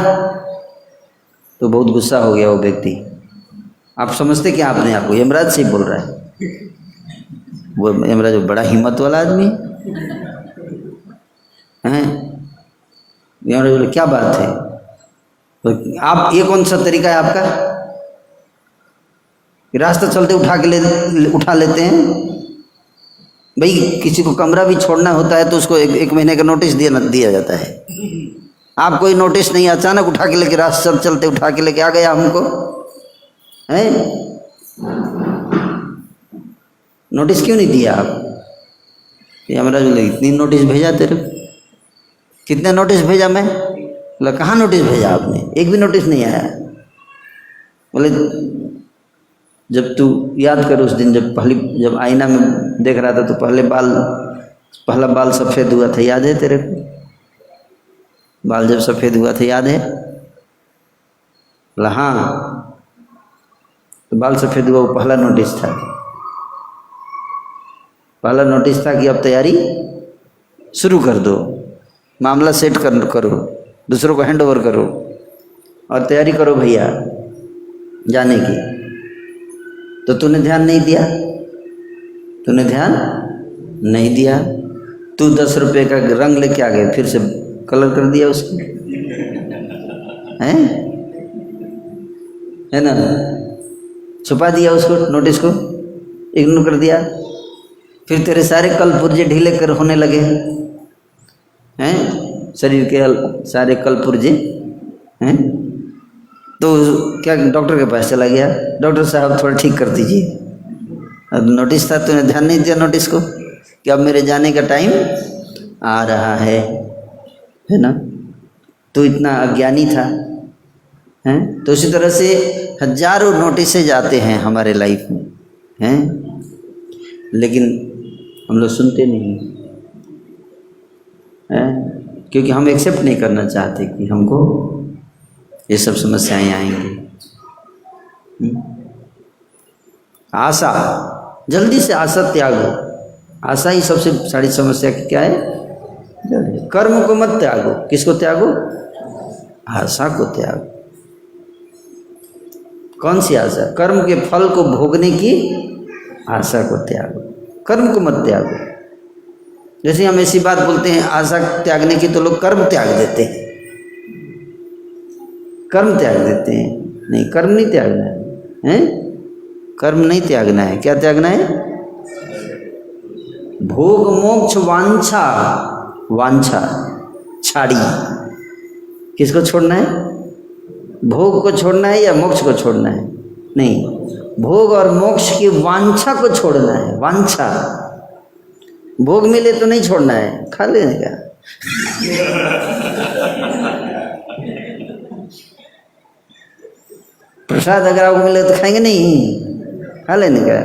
तो बहुत गुस्सा हो गया वो व्यक्ति। आप समझते क्या अपने आप को? यमराज से ही बोल रहा है वो। यमराज बड़ा हिम्मत वाला आदमी है। यमराज बोले क्या बात है, तो आप ये कौन सा तरीका है आपका? रास्ता चलते उठा लेते हैं। भाई किसी को कमरा भी छोड़ना होता है तो उसको एक महीने का नोटिस दिया जाता है। आप कोई नोटिस नहीं, अचानक उठा के लेके रास्ते चलते उठा के लेके आ गया हमको, है? नोटिस क्यों नहीं दिया आप? यमराज बोले इतनी नोटिस भेजा तेरे, कितने नोटिस भेजा मैं? बोला कहाँ नोटिस भेजा आपने? एक भी नोटिस नहीं आया। बोले जब तू याद कर उस दिन जब आईना में देख रहा था तो पहला बाल सफ़ेद हुआ था, याद है तेरे को? बाल जब सफ़ेद हुआ था याद है? बोला हाँ। तो बाल सफ़ेद हुआ, वो पहला नोटिस था। पहला नोटिस था कि अब तैयारी शुरू कर दो, मामला सेट करो, दूसरों को हैंड ओवर करो और तैयारी करो भैया जाने की। तो तूने ध्यान नहीं दिया, तू 10 रुपये का रंग लेके आ गए, फिर से कलर कर दिया उसको, है ना, छुपा दिया उसको, नोटिस को इग्नोर कर दिया। फिर तेरे सारे कल पुर्जे ढीले होने लगे हैं, शरीर के सारे कल पुर्जे हैं। तो क्या डॉक्टर के पास चला गया, डॉक्टर साहब थोड़ा ठीक कर दीजिए। अब नोटिस था, तूने ध्यान नहीं दिया नोटिस को कि अब मेरे जाने का टाइम आ रहा है ना। तो इतना अज्ञानी था, हैं? तो उसी तरह से हजारों नोटिसेज आते हैं हमारे लाइफ में, हैं? लेकिन हम लोग सुनते नहीं हैं, क्योंकि हम एक्सेप्ट नहीं करना चाहते कि हमको ये सब समस्याएं आएंगी। आशा, जल्दी से आशा त्यागो। आशा ही सबसे सारी समस्या की क्या है? कर्म को मत त्यागो। किसको त्यागो? आशा को त्यागो। कौन सी आशा? कर्म के फल को भोगने की आशा को त्यागो, कर्म को मत त्यागो। जैसे हम ऐसी बात बोलते हैं आशा त्यागने की, तो लोग कर्म त्याग देते हैं, कर्म त्याग देते हैं। नहीं, कर्म नहीं त्यागना है, कर्म नहीं त्यागना है। क्या त्यागना है? भोग मोक्ष वांछा छाड़ी। किसको छोड़ना है? भोग को छोड़ना है या मोक्ष को छोड़ना है? नहीं, भोग और मोक्ष की वांछा को छोड़ना है। वांछा, भोग मिले तो नहीं छोड़ना है, खा लेने का। प्रसाद अगर आपको मिले तो खाएंगे नहीं, खा लेने का,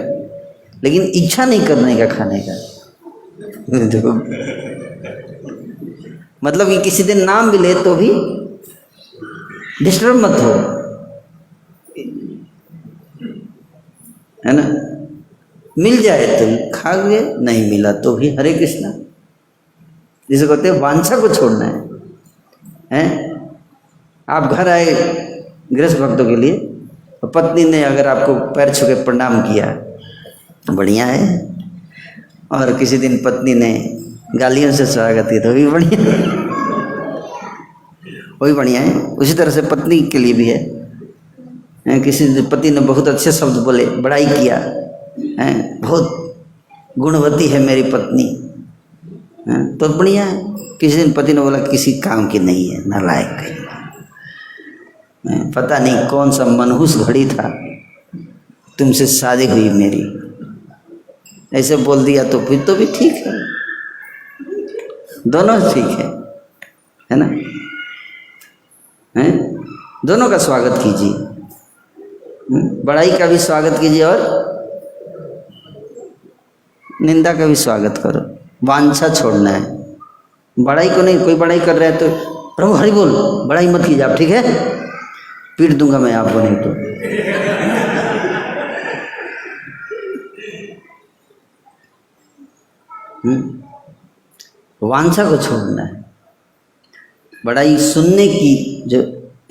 लेकिन इच्छा नहीं करने का खाने का। देखो, मतलब कि किसी दिन नाम मिले तो भी डिस्टर्ब मत हो, है ना। मिल जाए तो खा गए, नहीं मिला तो भी हरे कृष्णा। जिसे कहते हैं वांछा को छोड़ना है। आप घर आए गृहस्थ भक्तों के लिए, और पत्नी ने अगर आपको पैर छू के प्रणाम किया तो बढ़िया है, और किसी दिन पत्नी ने गालियों से स्वागत किया तो भी बढ़िया, वही बढ़िया है। उसी तरह से पत्नी के लिए भी है। किसी पति ने बहुत अच्छे शब्द बोले, बड़ाई किया, है बहुत गुणवती है मेरी पत्नी, है तो बढ़िया है। किसी दिन पति ने बोला किसी काम की नहीं है, नालायक है, पता नहीं कौन सा मनहूस घड़ी था, तुमसे शादी हुई मेरी, ऐसे बोल दिया तो फिर तो भी ठीक है, दोनों ठीक है ना। हैं, दोनों का स्वागत कीजिए, बड़ाई का भी स्वागत कीजिए और निंदा का भी स्वागत करो। वांछा छोड़ना है, बड़ाई को नहीं। कोई बड़ाई कर रहा है तो प्रभु हरि बोल, बड़ाई मत कीजिए आप, ठीक है, पीट दूंगा मैं आपको नहीं तो। वांछा को छोड़ना है। बड़ाई सुनने की जो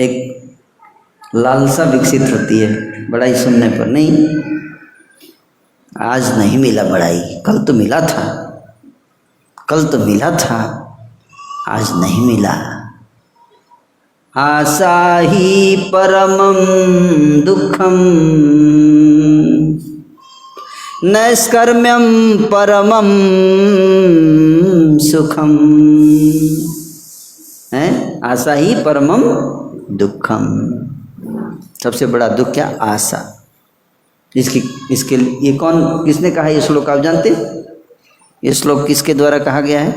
एक लालसा विकसित होती है, बड़ाई सुनने पर, नहीं आज नहीं मिला बड़ाई, कल तो मिला था, कल तो मिला था, आज नहीं मिला। आशा ही परमं दुःखम नैष्कर्म्यं परमं सुखम। है आशा ही परमं दुःखम। सबसे बड़ा दुख क्या? आशा। इसके ये कौन, किसने कहा ये श्लोक आप जानते? ये श्लोक किसके द्वारा कहा गया है?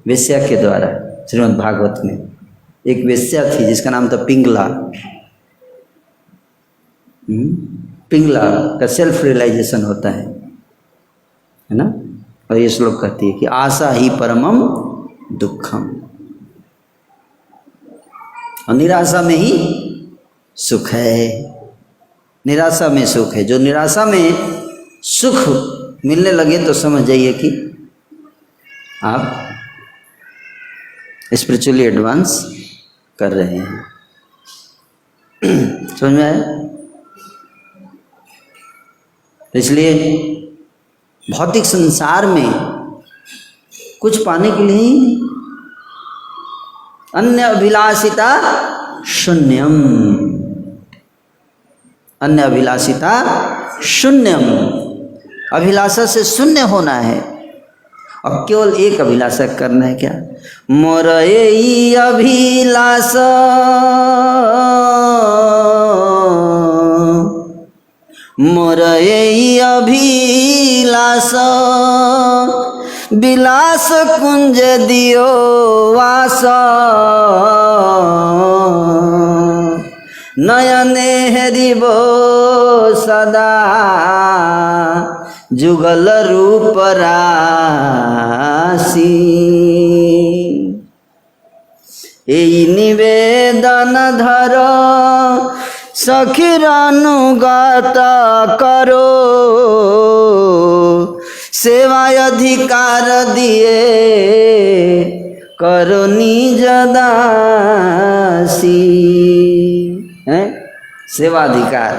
वेश्या के द्वारा। श्रीमद् भागवत में एक वेश्या थी जिसका नाम था पिंगला। पिंगला का सेल्फ रियलाइजेशन होता है ना। और ये श्लोक कहती है कि आशा ही परमम दुखम, और निराशा में ही सुख है। निराशा में सुख है। जो निराशा में सुख मिलने लगे तो समझ जाइए कि आप स्पिरिचुअली एडवांस कर रहे हैं। समझ में आया? इसलिए भौतिक संसार में कुछ पाने के लिए ही नहीं, अन्य अभिलाषिता शून्यम, अन्य अभिलाषिता शून्यम। अभिलाषा से शून्य होना है और केवल एक अभिलाषा करना है। क्या? मोर यही अभिलाषा, मोर यही अभिलाषा, विलास कुंज दियो वास, नयने हरिबो सदा, जुगल रूप राशि। एई निवेदन धर सखीर अनुगत करो, सेवा अधिकार दिए करो निज दासी। है सेवा अधिकार।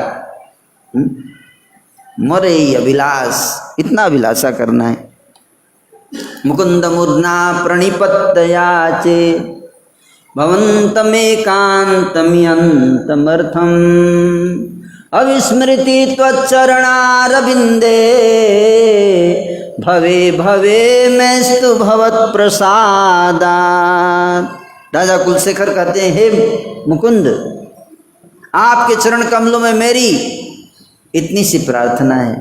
मोरे अभिलाष, इतना अभिलाषा करना है। मुकुंद मुर्ना प्रणिपत्तयाचे, भवन्तमेकान्तमर्थम, अविस्मृति त्वच्चरणारविंदे, भवे भवे मैस्तु भवत् प्रसादात्। राजा कुलशेखर कहते हैं, हे मुकुंद, आपके चरण कमलों में मेरी इतनी सी प्रार्थना है,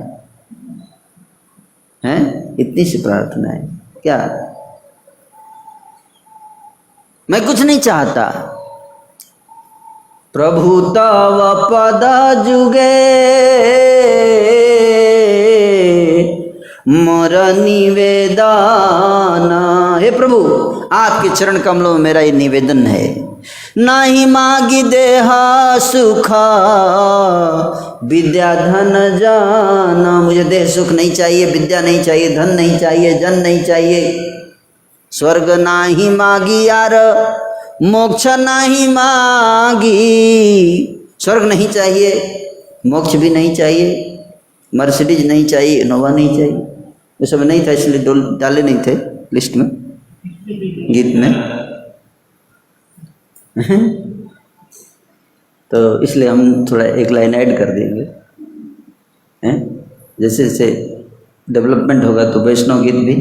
हैं? इतनी सी प्रार्थना है। क्या? मैं कुछ नहीं चाहता। प्रभु तव पद जुगे मोर निवेदन। हे प्रभु, आपके चरण कमलों में मेरा ये निवेदन है। नाही मागी देहा सुखा विद्या धन जाना, मुझे देह सुख नहीं चाहिए, विद्या नहीं चाहिए, धन नहीं चाहिए, जन नहीं चाहिए। स्वर्ग नाही मागी यार, मोक्ष नहीं मागी, स्वर्ग नहीं चाहिए, मोक्ष भी नहीं चाहिए, मर्सिडीज नहीं चाहिए, इनोवा नहीं चाहिए। वो सब नहीं था इसलिए डाले नहीं थे लिस्ट में, गीत में। तो इसलिए हम थोड़ा एक लाइन ऐड कर देंगे, हैं? जैसे जैसे डेवलपमेंट होगा तो वैष्णव गीत भी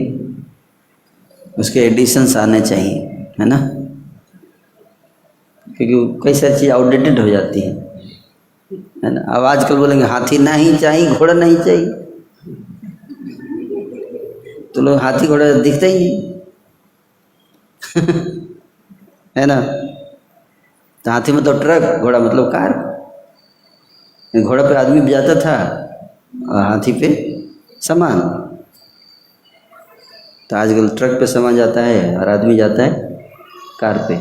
उसके एडिशंस आने चाहिए, है ना, क्योंकि कई सारी चीज़ आउटडेटेड हो जाती है ना। अब आजकल बोलेंगे हाथी नहीं चाहिए, घोड़ा नहीं चाहिए, तो लोग हाथी घोड़ा दिखते ही नहीं है ना। तो हाथी मतलब ट्रक, घोड़ा मतलब कार। घोड़ा पे आदमी जाता था और हाथी पे सामान। तो आजकल ट्रक पे सामान जाता है और आदमी जाता है कार पे।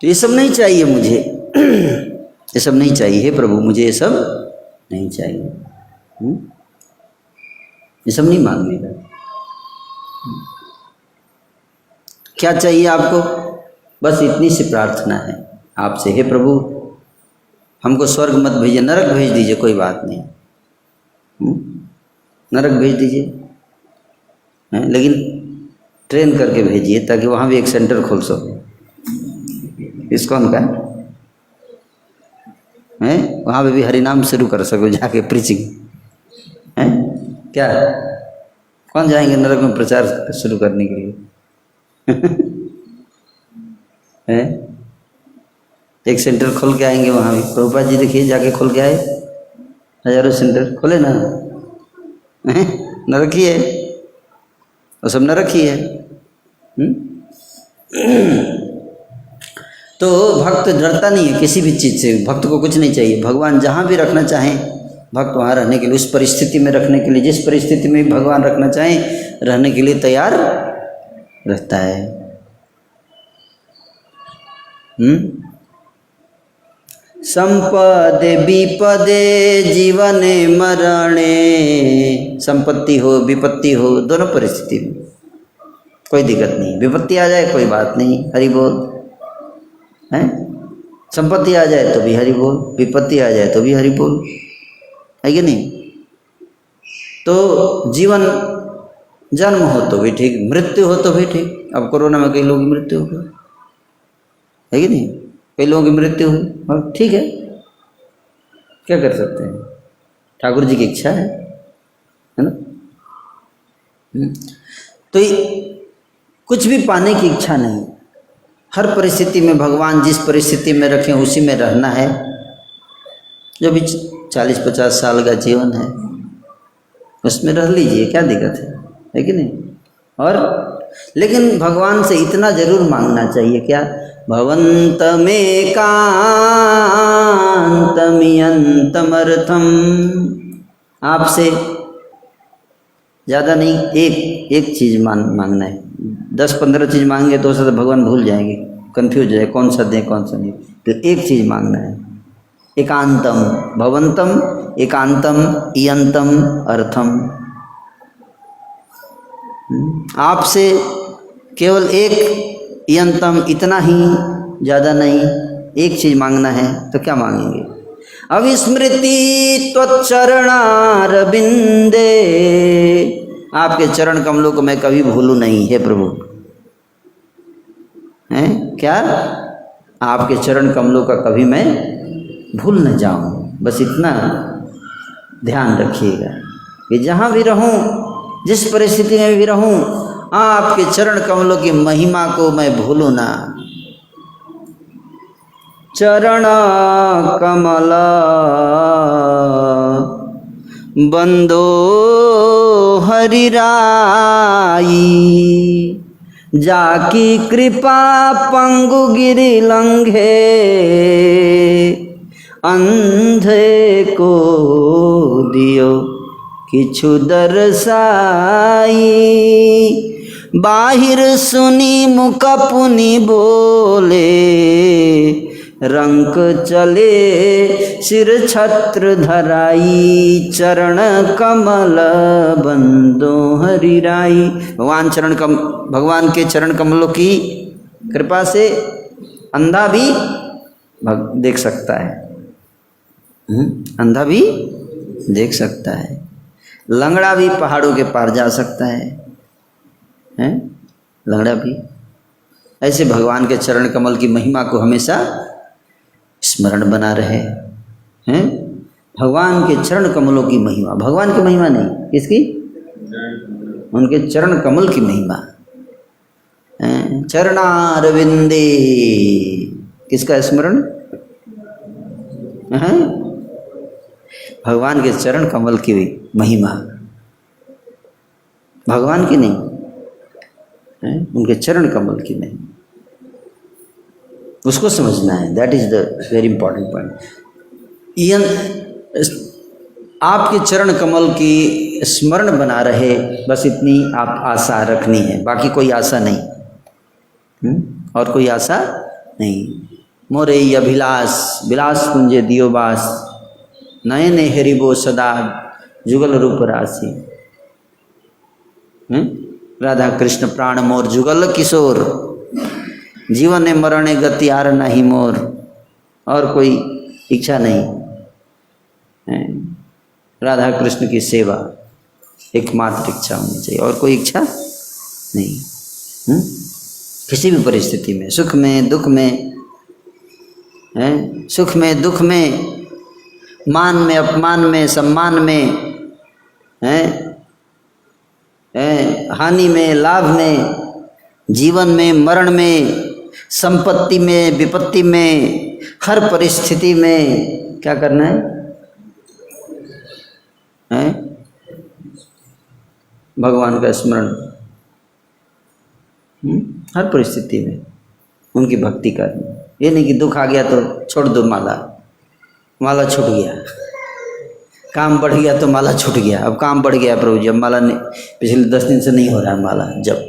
तो ये सब नहीं चाहिए मुझे, ये सब नहीं चाहिए। हे प्रभु, मुझे ये सब नहीं चाहिए, ये सब नहीं मांगने का। क्या चाहिए आपको? बस इतनी सी प्रार्थना है आपसे, हे प्रभु हमको स्वर्ग मत भेजिए, नरक भेज दीजिए, कोई बात नहीं, नरक भेज दीजिए, लेकिन ट्रेन करके भेजिए ताकि वहाँ भी एक सेंटर खोल सको। इस्कॉन का है, वहाँ पे भी हरिनाम शुरू कर सको, जाके प्रीचिंग है। क्या कौन जाएंगे नरक में प्रचार शुरू करने के लिए? है, एक सेंटर खोल के आएंगे वहाँ भी। प्रभुपाद जी देखिए जाके खोल के आए, हजारों सेंटर खोले ना, नरक ही है, वो सब नरक ही है। तो भक्त डरता नहीं है किसी भी चीज़ से, भक्त को कुछ नहीं चाहिए। भगवान जहाँ भी रखना चाहें भक्त वहाँ रहने के लिए, उस परिस्थिति में रखने के लिए, जिस परिस्थिति में भगवान रखना चाहें रहने के लिए तैयार रहता है। संपदे विपदे जीवने मरणे, संपत्ति हो विपत्ति हो दोनों परिस्थिति में कोई दिक्कत नहीं। विपत्ति आ जाए कोई बात नहीं, हरि बोल, है। संपत्ति आ जाए तो भी हरि बोल, विपत्ति आ जाए तो भी हरि बोल, है कि नहीं। तो जीवन जन्म हो तो भी ठीक, मृत्यु हो तो भी ठीक। अब कोरोना में कई लोगों की मृत्यु हो गई, है कि नहीं, कई लोगों की मृत्यु हुई, और ठीक है, क्या कर सकते हैं, ठाकुर जी की इच्छा है ना। तो कुछ भी पाने की इच्छा नहीं, हर परिस्थिति में भगवान जिस परिस्थिति में रखें उसी में रहना है। जो भी 40-50 साल का जीवन है उसमें रह लीजिए, क्या दिक्कत है कि नहीं। और लेकिन भगवान से इतना जरूर मांगना चाहिए, क्या, भवन्तमेकान्तमियन्तमर्थम, आपसे ज़्यादा नहीं, एक चीज़ मांगना है। 10-15 चीज़ मांगेंगे तो उससे भगवान भूल जाएंगे, कंफ्यूज हो जाए कौन सा दें कौन सा नहीं। तो एक चीज़ मांगना है, एकांतम, भवन्तम एकांतम इयंतम अर्थम। आपसे केवल एक, इयंतम इतना ही, ज़्यादा नहीं, एक चीज़ मांगना है। तो क्या मांगेंगे? अविस्मृति त्वच्चरणारविंदे, आपके चरण कमलों को मैं कभी भूलूं नहीं, हे प्रभु। हैं क्या? आपके चरण कमलों का कभी मैं भूल न जाऊं, बस इतना ध्यान रखिएगा कि जहाँ भी रहूं, जिस परिस्थिति में भी रहूं, आपके चरण कमलों की महिमा को मैं भूलूं ना। चरण कमला बंदो हरिराई, जाकी कृपा पंगु गिरि लंघे, अंधे को दियो किछु दर्शाई, बाहिर सुनी मुख पुनि बोले, रंक चले सिर छत्र धराई, चरण कमल बंदो हरिराई। भगवान के चरण कमलों की कृपा से अंधा भी देख सकता है, अंधा भी देख सकता है, लंगड़ा भी पहाड़ों के पार जा सकता है, हैं? लंगड़ा भी। ऐसे भगवान के चरण कमल की महिमा को हमेशा स्मरण बना रहे हैं। भगवान के चरण कमलों की महिमा, भगवान की महिमा नहीं, किसकी? उनके चरण कमल की महिमा। चरणारविंदे, किसका स्मरण है? भगवान के चरण कमल की महिमा, भगवान की नहीं, उनके चरण कमल की महिमा, उसको समझना है। That is the very important point. आपके चरण कमल की स्मरण बना रहे, बस इतनी आप आशा रखनी है, बाकी कोई आशा नहीं, और कोई आशा नहीं। मोरे अभिलाष विलास कुंजे दियो बास, नयने हरिबो सदा जुगल रूप राशि। राधा कृष्ण प्राण मोर जुगल किशोर, जीवन मरणे गति आर नहीं मोर। और कोई इच्छा नहीं, राधा कृष्ण की सेवा एकमात्र इच्छा होनी चाहिए, और कोई इच्छा नहीं। किसी भी परिस्थिति में, सुख में दुख में, सुख में दुख में, मान में अपमान में, सम्मान में, हानि में लाभ में, जीवन में मरण में, संपत्ति में विपत्ति में, हर परिस्थिति में क्या करना है? भगवान का स्मरण, हर परिस्थिति में उनकी भक्ति करनी। ये नहीं कि दुख आ गया तो छोड़ दो माला, माला छूट गया, काम बढ़ गया तो माला छूट गया। अब काम बढ़ गया प्रभु जी, अब माला नहीं, पिछले 10 दिन से नहीं हो रहा है माला, जब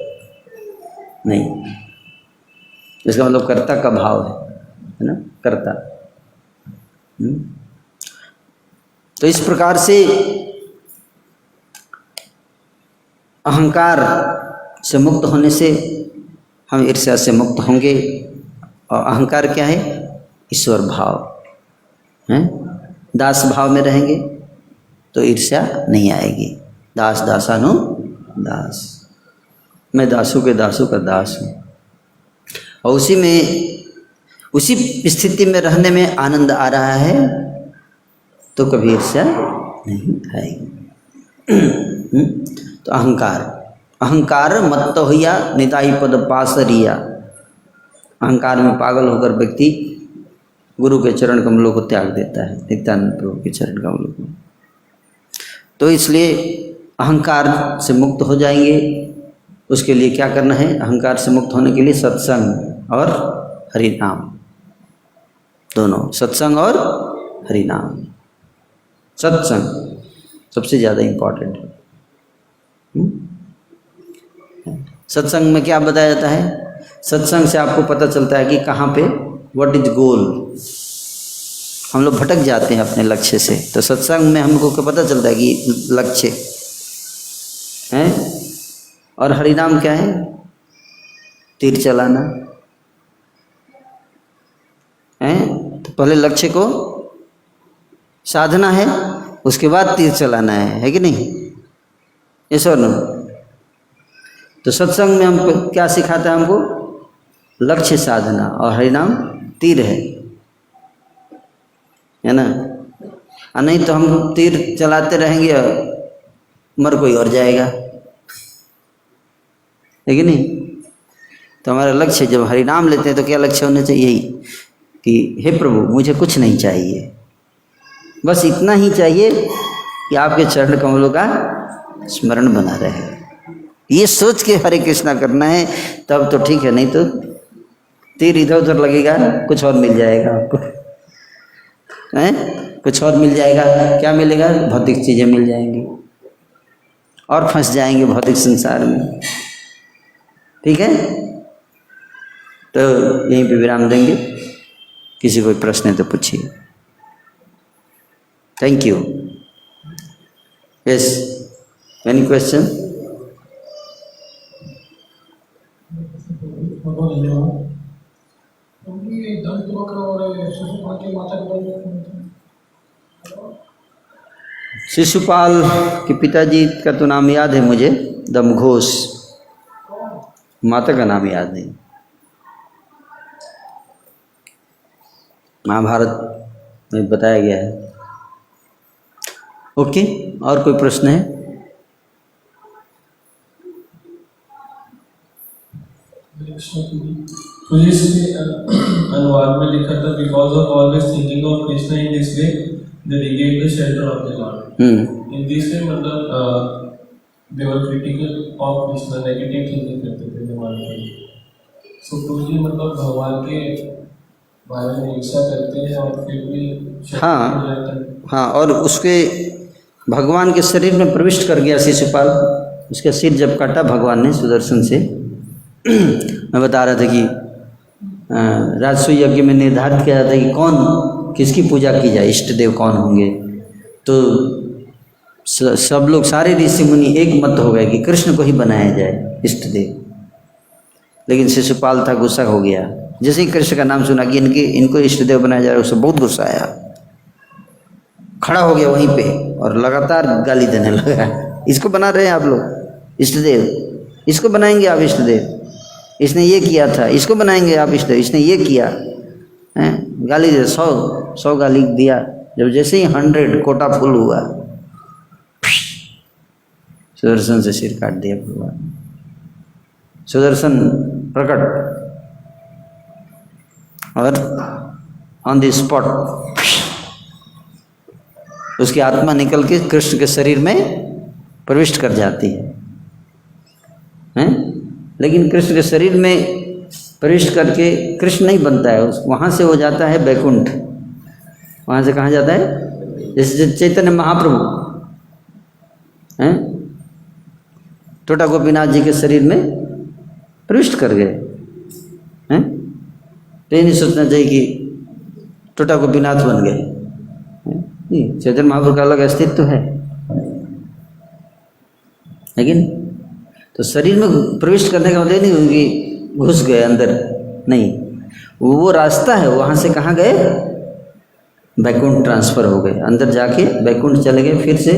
नहीं, इसका मतलब कर्ता का भाव है ना, कर्ता। तो इस प्रकार से अहंकार से मुक्त होने से हम ईर्ष्या से मुक्त होंगे। और अहंकार क्या है? ईश्वर भाव है। दास भाव में रहेंगे तो ईर्ष्या नहीं आएगी। दास दासानु दास, मैं दासों के दासों का दास हूँ, और उसी में, उसी स्थिति में रहने में आनंद आ रहा है, तो कभी ईर्ष्या नहीं आएगी। तो अहंकार, अहंकार मत्त होया निताई पद पासरिया। अहंकार में पागल होकर व्यक्ति गुरु के चरण कमलों को त्याग देता है, नित्यानंद प्रभु के चरण कमलों को। तो इसलिए अहंकार से मुक्त हो जाएंगे। उसके लिए क्या करना है? अहंकार से मुक्त होने के लिए सत्संग और हरि नाम, दोनों, सत्संग और हरि नाम। सत्संग सबसे ज़्यादा इम्पोर्टेंट है। सत्संग में क्या बताया जाता है? सत्संग से आपको पता चलता है कि कहाँ पे, व्हाट इज गोल। हम लोग भटक जाते हैं अपने लक्ष्य से, तो सत्संग में हमको क्या पता चलता है कि लक्ष्य है। और हरिनाम क्या है? तीर चलाना है। तो पहले लक्ष्य को साधना है, उसके बाद तीर चलाना है कि नहीं? यस और नो? तो सत्संग में हमको क्या सिखाता है? हमको लक्ष्य साधना, और हरिनाम तीर है ना। और नहीं तो हम तीर चलाते रहेंगे, मर कोई और जाएगा, है कि नहीं? तो हमारा लक्ष्य, जब हरिनाम लेते हैं तो क्या लक्ष्य होना चाहिए? यही कि हे प्रभु, मुझे कुछ नहीं चाहिए, बस इतना ही चाहिए कि आपके चरण कमलों का स्मरण बना रहे। ये सोच के हरे कृष्णा करना है, तब तो ठीक है, नहीं तो तीर इधर उधर लगेगा, कुछ और मिल जाएगा आपको, हैं? कुछ और मिल जाएगा। क्या मिलेगा? भौतिक चीज़ें मिल जाएंगी, और फंस जाएंगे भौतिक संसार में। ठीक है, तो यहीं पे विराम देंगे। किसी कोई प्रश्न है तो पूछिए। Thank you. Yes, any question? Shishupal के पिताजी का तो नाम याद है मुझे, दमघोष। माता का नाम याद नहीं। महाभारत में बताया गया है। ओके, और कोई प्रश्न है? तो इसमें अनुवाद में लिखा था, because of always thinking of Krishna in this way they regain the shelter of the lord. In this way मतलब they were critical of Krishna, negative thinking करते थे भगवान के। सो टोटली मतलब भगवान के बारे में इच्छा करते हैं और फिर भी हाँ, और उसके भगवान के शरीर में प्रविष्ट कर गया शिशुपाल। उसका सिर जब काटा भगवान ने सुदर्शन से, मैं बता रहा था कि राजसूय यज्ञ में निर्धारित किया जाता है कि कौन किसकी पूजा की जाए, इष्ट देव कौन होंगे। तो सब लोग, सारे ऋषि मुनि एक मत हो गए कि कृष्ण को ही बनाया जाए इष्ट देव। लेकिन शिशुपाल था, गुस्सा हो गया। जैसे ही कृष्ण का नाम सुना कि इनको इष्ट देव बनाया जा रहा है, उससे बहुत गुस्सा आया। खड़ा हो गया वहीं पे और लगातार गाली देने लगा, इसको बना रहे हैं आप लोग इष्ट देव, इसको बनाएंगे आप इष्ट देव, इसने ये किया था, इसको बनाएंगे आप इष्ट देव, इसने ये किया है। गाली दे, 100 गाली दिया। जब जैसे ही 100 कोटा फुल हुआ, सुदर्शन से सिर काट दिया भगवान। सुदर्शन प्रकट और ऑन द स्पॉट उसकी आत्मा निकल के कृष्ण के शरीर में प्रविष्ट कर जाती है, हैं? लेकिन कृष्ण के शरीर में प्रविष्ट करके कृष्ण नहीं बनता है, वहाँ से वो जाता है बैकुंठ। वहाँ से कहाँ जाता है? जैसे चैतन्य महाप्रभु हैं, टोटा गोपीनाथ जी के शरीर में प्रविष्ट कर गए हैं। तो ये नहीं सोचना चाहिए कि टोटा गोपीनाथ बन गए। चैतन्य महाप्रभु का अलग अस्तित्व है, लेकिन तो शरीर में प्रविष्ट करने का मतलब नहीं कि घुस गए अंदर, नहीं, वो रास्ता है। वहाँ से कहाँ गए? बैकुंठ ट्रांसफर हो गए, अंदर जाके बैकुंठ चले गए, फिर से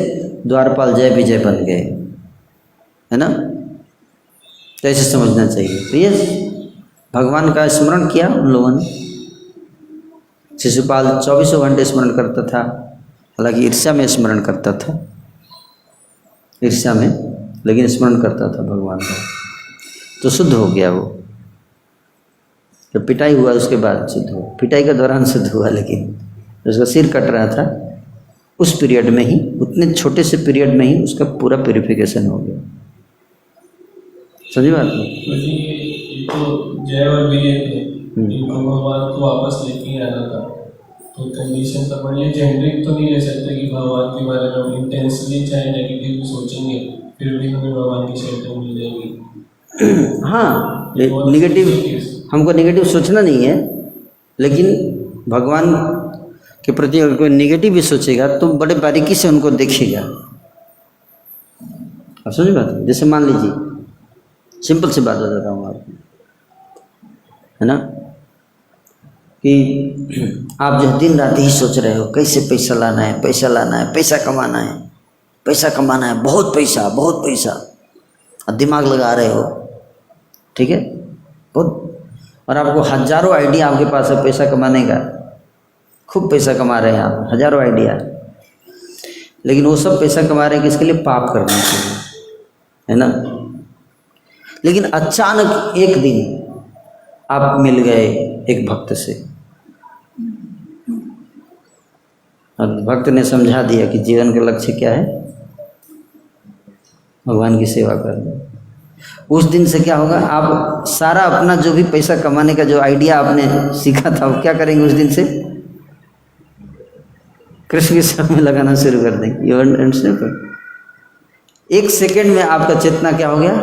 द्वारपाल जय विजय बन गए, है ना? तो ऐसे समझना चाहिए। तो ये भगवान का स्मरण किया उन लोगों ने। शिशुपाल 24 घंटे स्मरण करता था, हालांकि ईर्ष्या में स्मरण करता था, ईर्ष्या में, लेकिन स्मरण करता था भगवान का। तो शुद्ध हो गया वो। जब पिटाई हुआ उसके बाद शुद्ध हुआ, पिटाई के दौरान शुद्ध हुआ, लेकिन उसका सिर कट रहा था उस पीरियड में ही, उतने छोटे से पीरियड में ही उसका पूरा प्यूरिफिकेशन हो गया। समझी बात नहीं? तो जय और विजय थे, इनको भगवान को वापस लेके आना था। तो कंडीशन तो बढ़िया, जेनरिक तो नहीं ले सकते कि भगवान के बारे में हम इंटेंसली चाहे नेगेटिव भी सोचेंगे फिर भी हमें भगवान की शक्ति मिल जाएगी। हाँ, नेगेटिव, हमको नेगेटिव सोचना नहीं है, लेकिन भगवान के प्रति अगर कोई नेगेटिव भी सोचेगा तो बड़े बारीकी से उनको देखेगा। आप समझ बात? जैसे मान लीजिए, सिंपल सी बात बताता हूँ आपको, है ना, कि आप जो दिन रात ही सोच रहे हो कैसे पैसा लाना है, पैसा लाना है, पैसा कमाना है, पैसा कमाना है, बहुत पैसा, बहुत पैसा, और दिमाग लगा रहे हो, ठीक है, बहुत, और आपको हजारों आइडिया आपके पास है पैसा कमाने का, खूब पैसा कमा रहे हैं आप, हजारों आइडिया, लेकिन वो सब पैसा कमा रहे हैं किसके लिए? पाप करने के लिए, है ना? लेकिन अचानक एक दिन आप मिल गए एक भक्त से, और भक्त ने समझा दिया कि जीवन का लक्ष्य क्या है? भगवान की सेवा करना। उस दिन से क्या होगा? आप सारा अपना जो भी पैसा कमाने का जो आइडिया आपने सीखा था वो क्या करेंगे? उस दिन से कृष्ण की सेवा में लगाना शुरू कर देंगे। एक सेकंड में आपका चेतना क्या हो गया?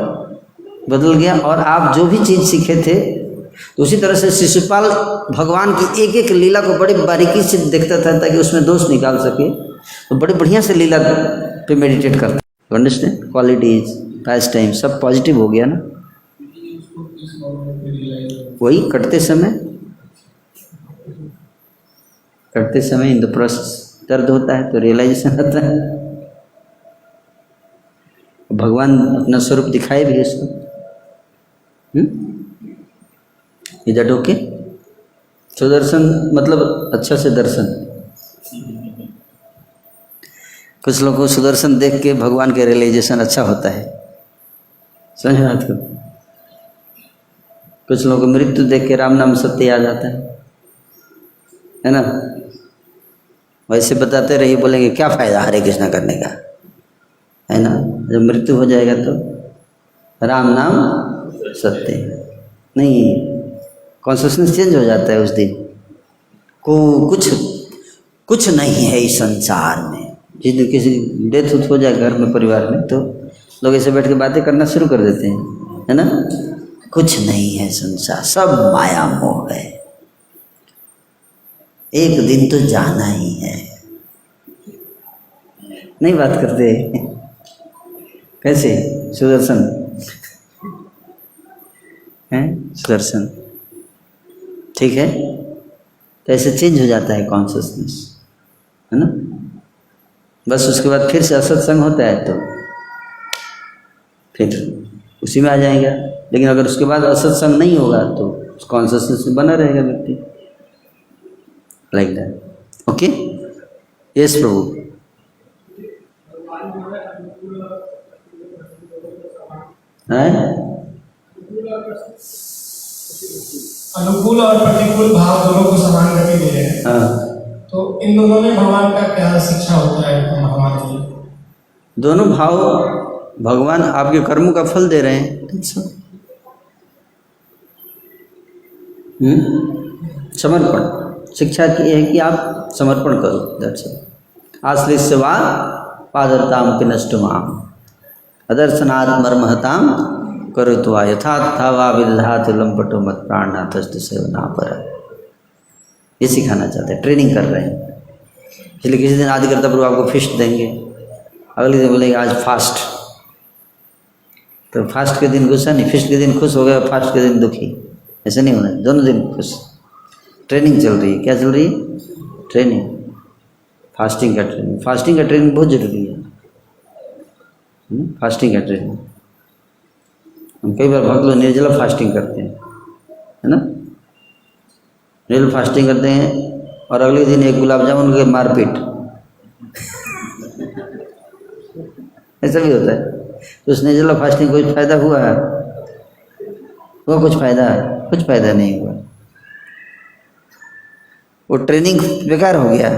बदल गया। और आप जो भी चीज़ सीखे थे तो उसी तरह से शिशुपाल भगवान की एक एक लीला को बड़ी बारीकी से देखता था ताकि उसमें दोष निकाल सके, तो बड़े बढ़िया से लीला पे मेडिटेट करता। अंडरस्टैंड? क्वालिटीज, पास्ट टाइम सब पॉजिटिव हो गया ना। वही करते समय इन द प्रोसेस दर्द होता है तो रियलाइजेशन आता है। भगवान अपना स्वरूप दिखाए भी इसको। Is that okay? सुदर्शन मतलब अच्छा से दर्शन। कुछ लोगों को सुदर्शन देख के भगवान के रियलाइजेशन अच्छा होता है, समझ बात को। कुछ लोगों को मृत्यु देख के राम नाम सत्य याद आता है ना। वैसे बताते रहिए, बोलेंगे क्या फायदा हरे कृष्णा करने का, है ना। जब मृत्यु हो जाएगा तो राम नाम सत्य नहीं, कॉन्शियसनेस चेंज हो जाता है उस दिन को। कुछ नहीं है इस संसार में। जिस दिन किसी डेथ हो जाए घर में, परिवार में, तो लोग ऐसे बैठ के बातें करना शुरू कर देते हैं, है ना। कुछ नहीं है संसार, सब माया मोह है, एक दिन तो जाना ही है। नहीं बात करते कैसे? सुदर्शन हैं, सुदर्शन ठीक है। तो ऐसे चेंज हो जाता है कॉन्शियसनेस, है ना। बस उसके बाद फिर से असत्संग होता है तो फिर उसी में आ जाएगा। लेकिन अगर उसके बाद असत्संग नहीं होगा तो कॉन्शियसनेस में बना रहेगा व्यक्ति, लाइक दैट। ओके, यस प्रभु। अनुकूल और प्रतिकूल भाव दोनों को समान गति दे रहे हैं। हाँ, तो इन दोनों में भगवान का क्या शिक्षा होता है भगवान की? दोनों भाव भगवान आपके कर्मों का फल दे रहे हैं। समर्पण शिक्षा की है कि आप समर्पण करो। That's all. आश्लिष्य वा पादरताम के नष्ट माम अदर्शनात् मर्महताम करोतु वा यथा तथा वा विदधात लंपटो मत प्राणनाथस्तु सेवना पर। ये सिखाना चाहते हैं, ट्रेनिंग कर रहे हैं। इसलिए किसी दिन आदि करता प्रभु आपको फिस्ट देंगे, अगले दिन बोलेंगे आज फास्ट। तो फास्ट के दिन गुस्सा नहीं, फिस्ट के दिन खुश हो गया, फास्ट के दिन दुखी, ऐसे नहीं होना, दोनों दिन खुश। ट्रेनिंग चल रही है। क्या चल रही है? ट्रेनिंग, फास्टिंग का ट्रेनिंग। फास्टिंग का ट्रेनिंग बहुत जरूरी है। फास्टिंग का ट्रेनिंग हम कई बार भक्त लोग निर्जला फास्टिंग करते हैं, है ना। निर्जला फास्टिंग करते हैं और अगले दिन एक गुलाब जामुन के मारपीट ऐसा भी होता है। तो उस निर्जला फास्टिंग कोई फायदा हुआ है? वो कुछ फायदा है? कुछ फायदा नहीं हुआ। वो ट्रेनिंग बेकार हो गया।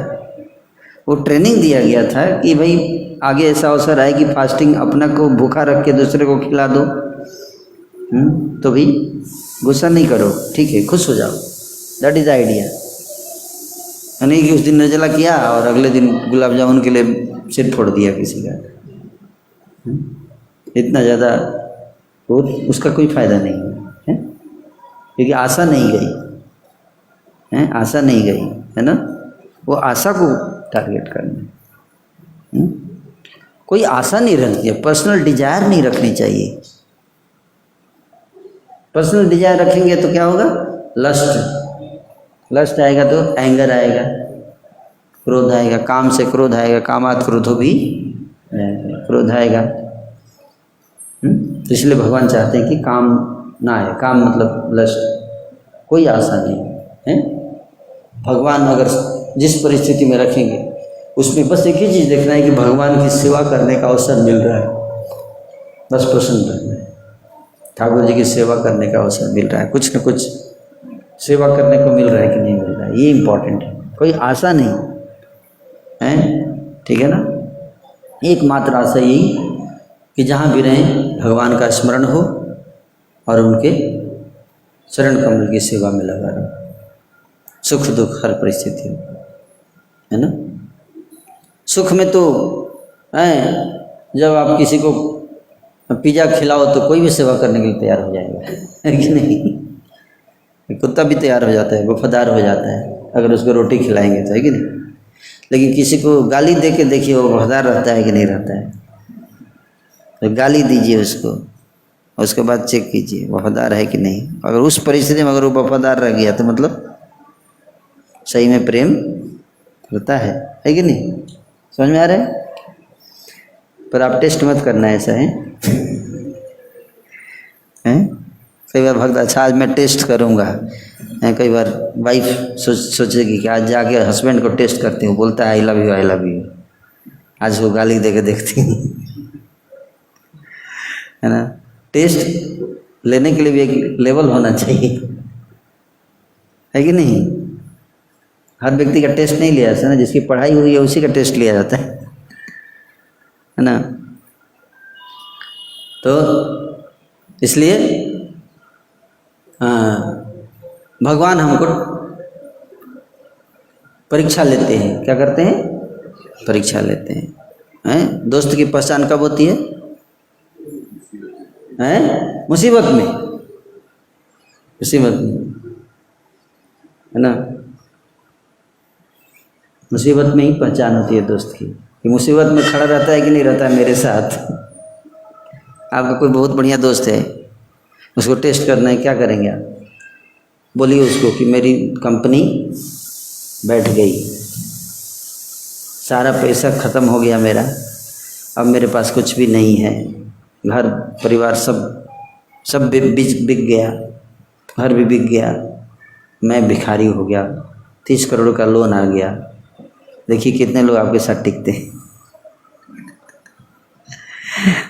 वो ट्रेनिंग दिया गया था कि भाई आगे ऐसा अवसर आए कि फास्टिंग अपना को भूखा रख के दूसरे को खिला दो। तो भी गुस्सा नहीं करो, ठीक है, खुश हो जाओ। That is idea. नहीं कि उस दिन निर्जला किया और अगले दिन गुलाब जामुन के लिए सिर फोड़ दिया किसी का। इतना ज़्यादा वो उसका कोई फायदा नहीं है, क्योंकि आशा नहीं गई है, आशा नहीं गई, है ना। वो आशा को टारगेट करना। कोई आशा नहीं रखती है, पर्सनल डिजायर नहीं रखनी चाहिए। पर्सनल डिजायर रखेंगे तो क्या होगा? लस्ट आएगा तो एंगर आएगा, क्रोध आएगा, काम से क्रोध आएगा, कामात क्रोधो भी क्रोध आएगा। तो इसलिए भगवान चाहते हैं कि काम ना आए। काम मतलब लस्ट, कोई आशा नहीं है। भगवान अगर जिस परिस्थिति में रखेंगे उसमें बस एक ही चीज़ देखना है कि भगवान की सेवा करने का अवसर मिल रहा है, बस प्रसन्न रहना है। ठाकुर जी की सेवा करने का अवसर मिल रहा है, कुछ न कुछ सेवा करने को मिल रहा है कि नहीं मिल रहा है, ये इम्पोर्टेंट है। कोई आशा नहीं है, ठीक है ना। एकमात्र आशा यही कि जहाँ भी रहें भगवान का स्मरण हो और उनके चरण कमल की सेवा में लगा रहो। सुख दुख हर परिस्थिति में, है ना। सुख में तो है जब आप किसी को अब पिज़्ज़ा खिलाओ तो कोई भी सेवा करने के लिए तैयार हो जाएगा, है कि नहीं। कुत्ता भी तैयार हो जाता है, वफादार हो जाता है अगर उसको रोटी खिलाएंगे तो, है कि नहीं। लेकिन किसी को गाली दे के देखिए वो वफादार रहता है कि नहीं रहता है। तो गाली दीजिए उसको, उसके बाद चेक कीजिए वफादार है कि नहीं। अगर उस परिस्थिति में अगर वो वफादार रह गया तो मतलब सही में प्रेम करता है कि नहीं। समझ में आ रहा है। पर आप टेस्ट मत करना, ऐसा है हैं। कई बार भक्त अच्छा आज मैं टेस्ट करूँगा, कई बार वाइफ सोचेगी कि आज जाके हस्बैंड को टेस्ट करती हूँ, बोलता है I love you I love you, आज वो गाली दे के देखती हूँ, है ना। टेस्ट लेने के लिए भी एक लेवल होना चाहिए, है कि नहीं। हर व्यक्ति का टेस्ट नहीं लिया जाता ना, जिसकी पढ़ाई हुई है उसी का टेस्ट लिया जाता है ना। तो इसलिए भगवान हमको परीक्षा लेते हैं। क्या करते हैं? परीक्षा लेते हैं। दोस्त की पहचान कब होती है? मुसीबत में, मुसीबत में, है ना। मुसीबत में ही पहचान होती है दोस्त की, कि मुसीबत में खड़ा रहता है कि नहीं रहता है मेरे साथ। आपका कोई बहुत बढ़िया दोस्त है, उसको टेस्ट करना है, क्या करेंगे आप? बोलिए उसको कि मेरी कंपनी बैठ गई, सारा पैसा ख़त्म हो गया मेरा, अब मेरे पास कुछ भी नहीं है, घर परिवार सब बिक गया, घर भी बिक गया, मैं भिखारी हो गया, 30 करोड़ का लोन आ गया। देखिए कितने लोग आपके साथ टिकते हैं,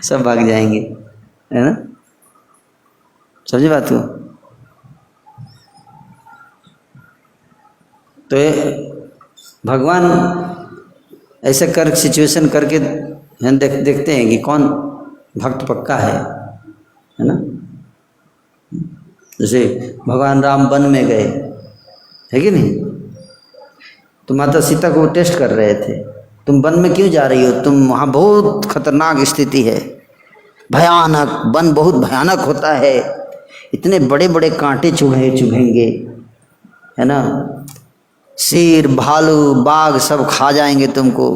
सब भाग जाएंगे, है ना। समझे बात को। तो भगवान ऐसे कर सिचुएशन करके देखते हैं कि कौन भक्त पक्का है ना। जैसे भगवान राम वन में गए, है कि नहीं। तो माता सीता को टेस्ट कर रहे थे, तुम वन में क्यों जा रही हो, तुम वहाँ बहुत खतरनाक स्थिति है, भयानक, वन बहुत भयानक होता है, इतने बड़े बड़े कांटे चुभेंगे, है ना, शेर भालू बाघ सब खा जाएंगे तुमको,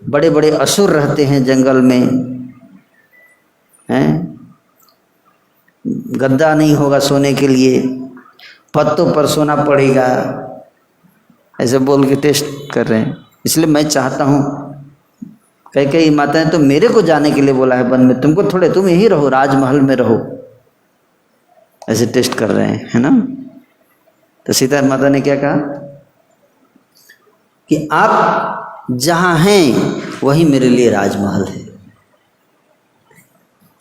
बड़े बड़े असुर रहते हैं जंगल में, गद्दा नहीं होगा सोने के लिए, पत्तों पर सोना पड़ेगा, ऐसे बोल के टेस्ट कर रहे हैं। इसलिए मैं चाहता हूँ, कई माताएं तो मेरे को जाने के लिए बोला है वन में, तुमको थोड़े, तुम यहीं रहो, राजमहल में रहो, ऐसे टेस्ट कर रहे हैं, है ना। तो सीता माता ने क्या कहा कि आप जहाँ हैं वही मेरे लिए राजमहल है।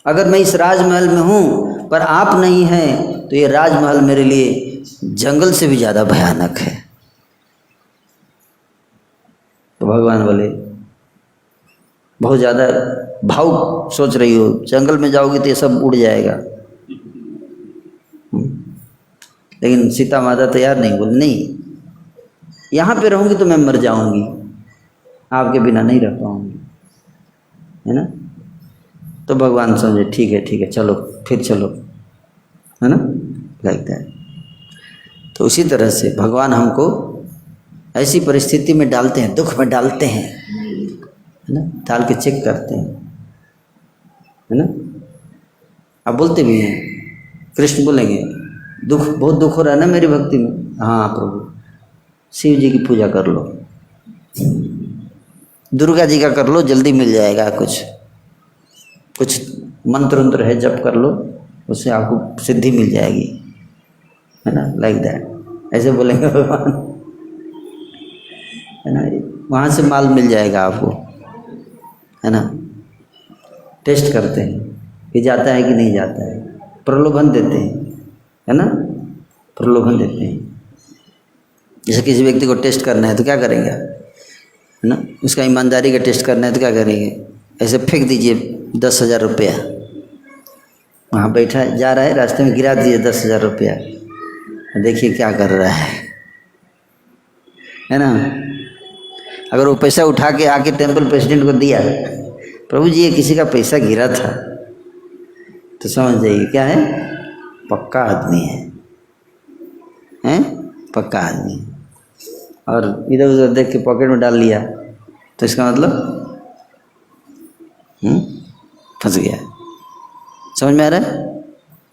अगर मैं इस राजमहल में हूँ पर आप नहीं हैं तो ये राजमहल मेरे लिए जंगल से भी ज़्यादा भयानक है। तो भगवान बोले बहुत ज़्यादा भावुक सोच रही हो, जंगल में जाओगी तो ये सब उड़ जाएगा। लेकिन सीता माता तैयार नहीं, बोली नहीं, यहाँ पे रहूँगी तो मैं मर जाऊँगी, आपके बिना नहीं रह पाऊँगी, है ना। तो भगवान समझे ठीक है चलो, फिर चलो, है ना, लाइक दैट। तो उसी तरह से भगवान हमको ऐसी परिस्थिति में डालते हैं, दुख में डालते हैं, है ना, डाल के चेक करते हैं, है ना। आप बोलते भी हैं, कृष्ण बोलेंगे दुख, बहुत दुख हो रहा है ना मेरी भक्ति में, हाँ प्रभु शिव जी की पूजा कर लो, दुर्गा जी का कर लो, जल्दी मिल जाएगा, कुछ मंत्र वंत्र है जप कर लो, उससे आपको सिद्धि मिल जाएगी, है ना, लाइक दैट। ऐसे बोलेंगे भगवान, है ना, वहाँ से माल मिल जाएगा आपको, है ना। टेस्ट करते हैं कि जाता है कि नहीं जाता है, प्रलोभन देते हैं, है ना, प्रलोभन देते हैं। जैसे किसी व्यक्ति को टेस्ट करना है तो क्या करेंगे, है ना, उसका ईमानदारी का टेस्ट करना है तो क्या करेंगे, ऐसे फेंक दीजिए 10,000 रुपया, वहाँ बैठा है, जा रहा है, रास्ते में गिरा दीजिए 10,000 रुपया, देखिए क्या कर रहा है ना। अगर वो पैसा उठा के आके टेम्पल प्रेसिडेंट को दिया, प्रभु जी ये किसी का पैसा गिरा था, तो समझ जाइए क्या है, पक्का आदमी है, हैं पक्का आदमी। और इधर उधर देख के पॉकेट में डाल लिया तो इसका मतलब फंस गया। समझ में आ रहा है?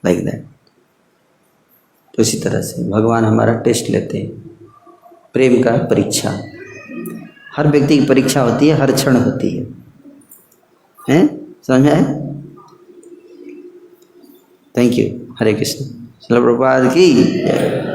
Like that. तो इसी तरह से भगवान हमारा टेस्ट लेते हैं, प्रेम का परीक्षा। हर व्यक्ति की परीक्षा होती है, हर क्षण होती है, हैं? समझ में आए? Thank you. हरे कृष्ण। श्रील प्रभुपाद की जय।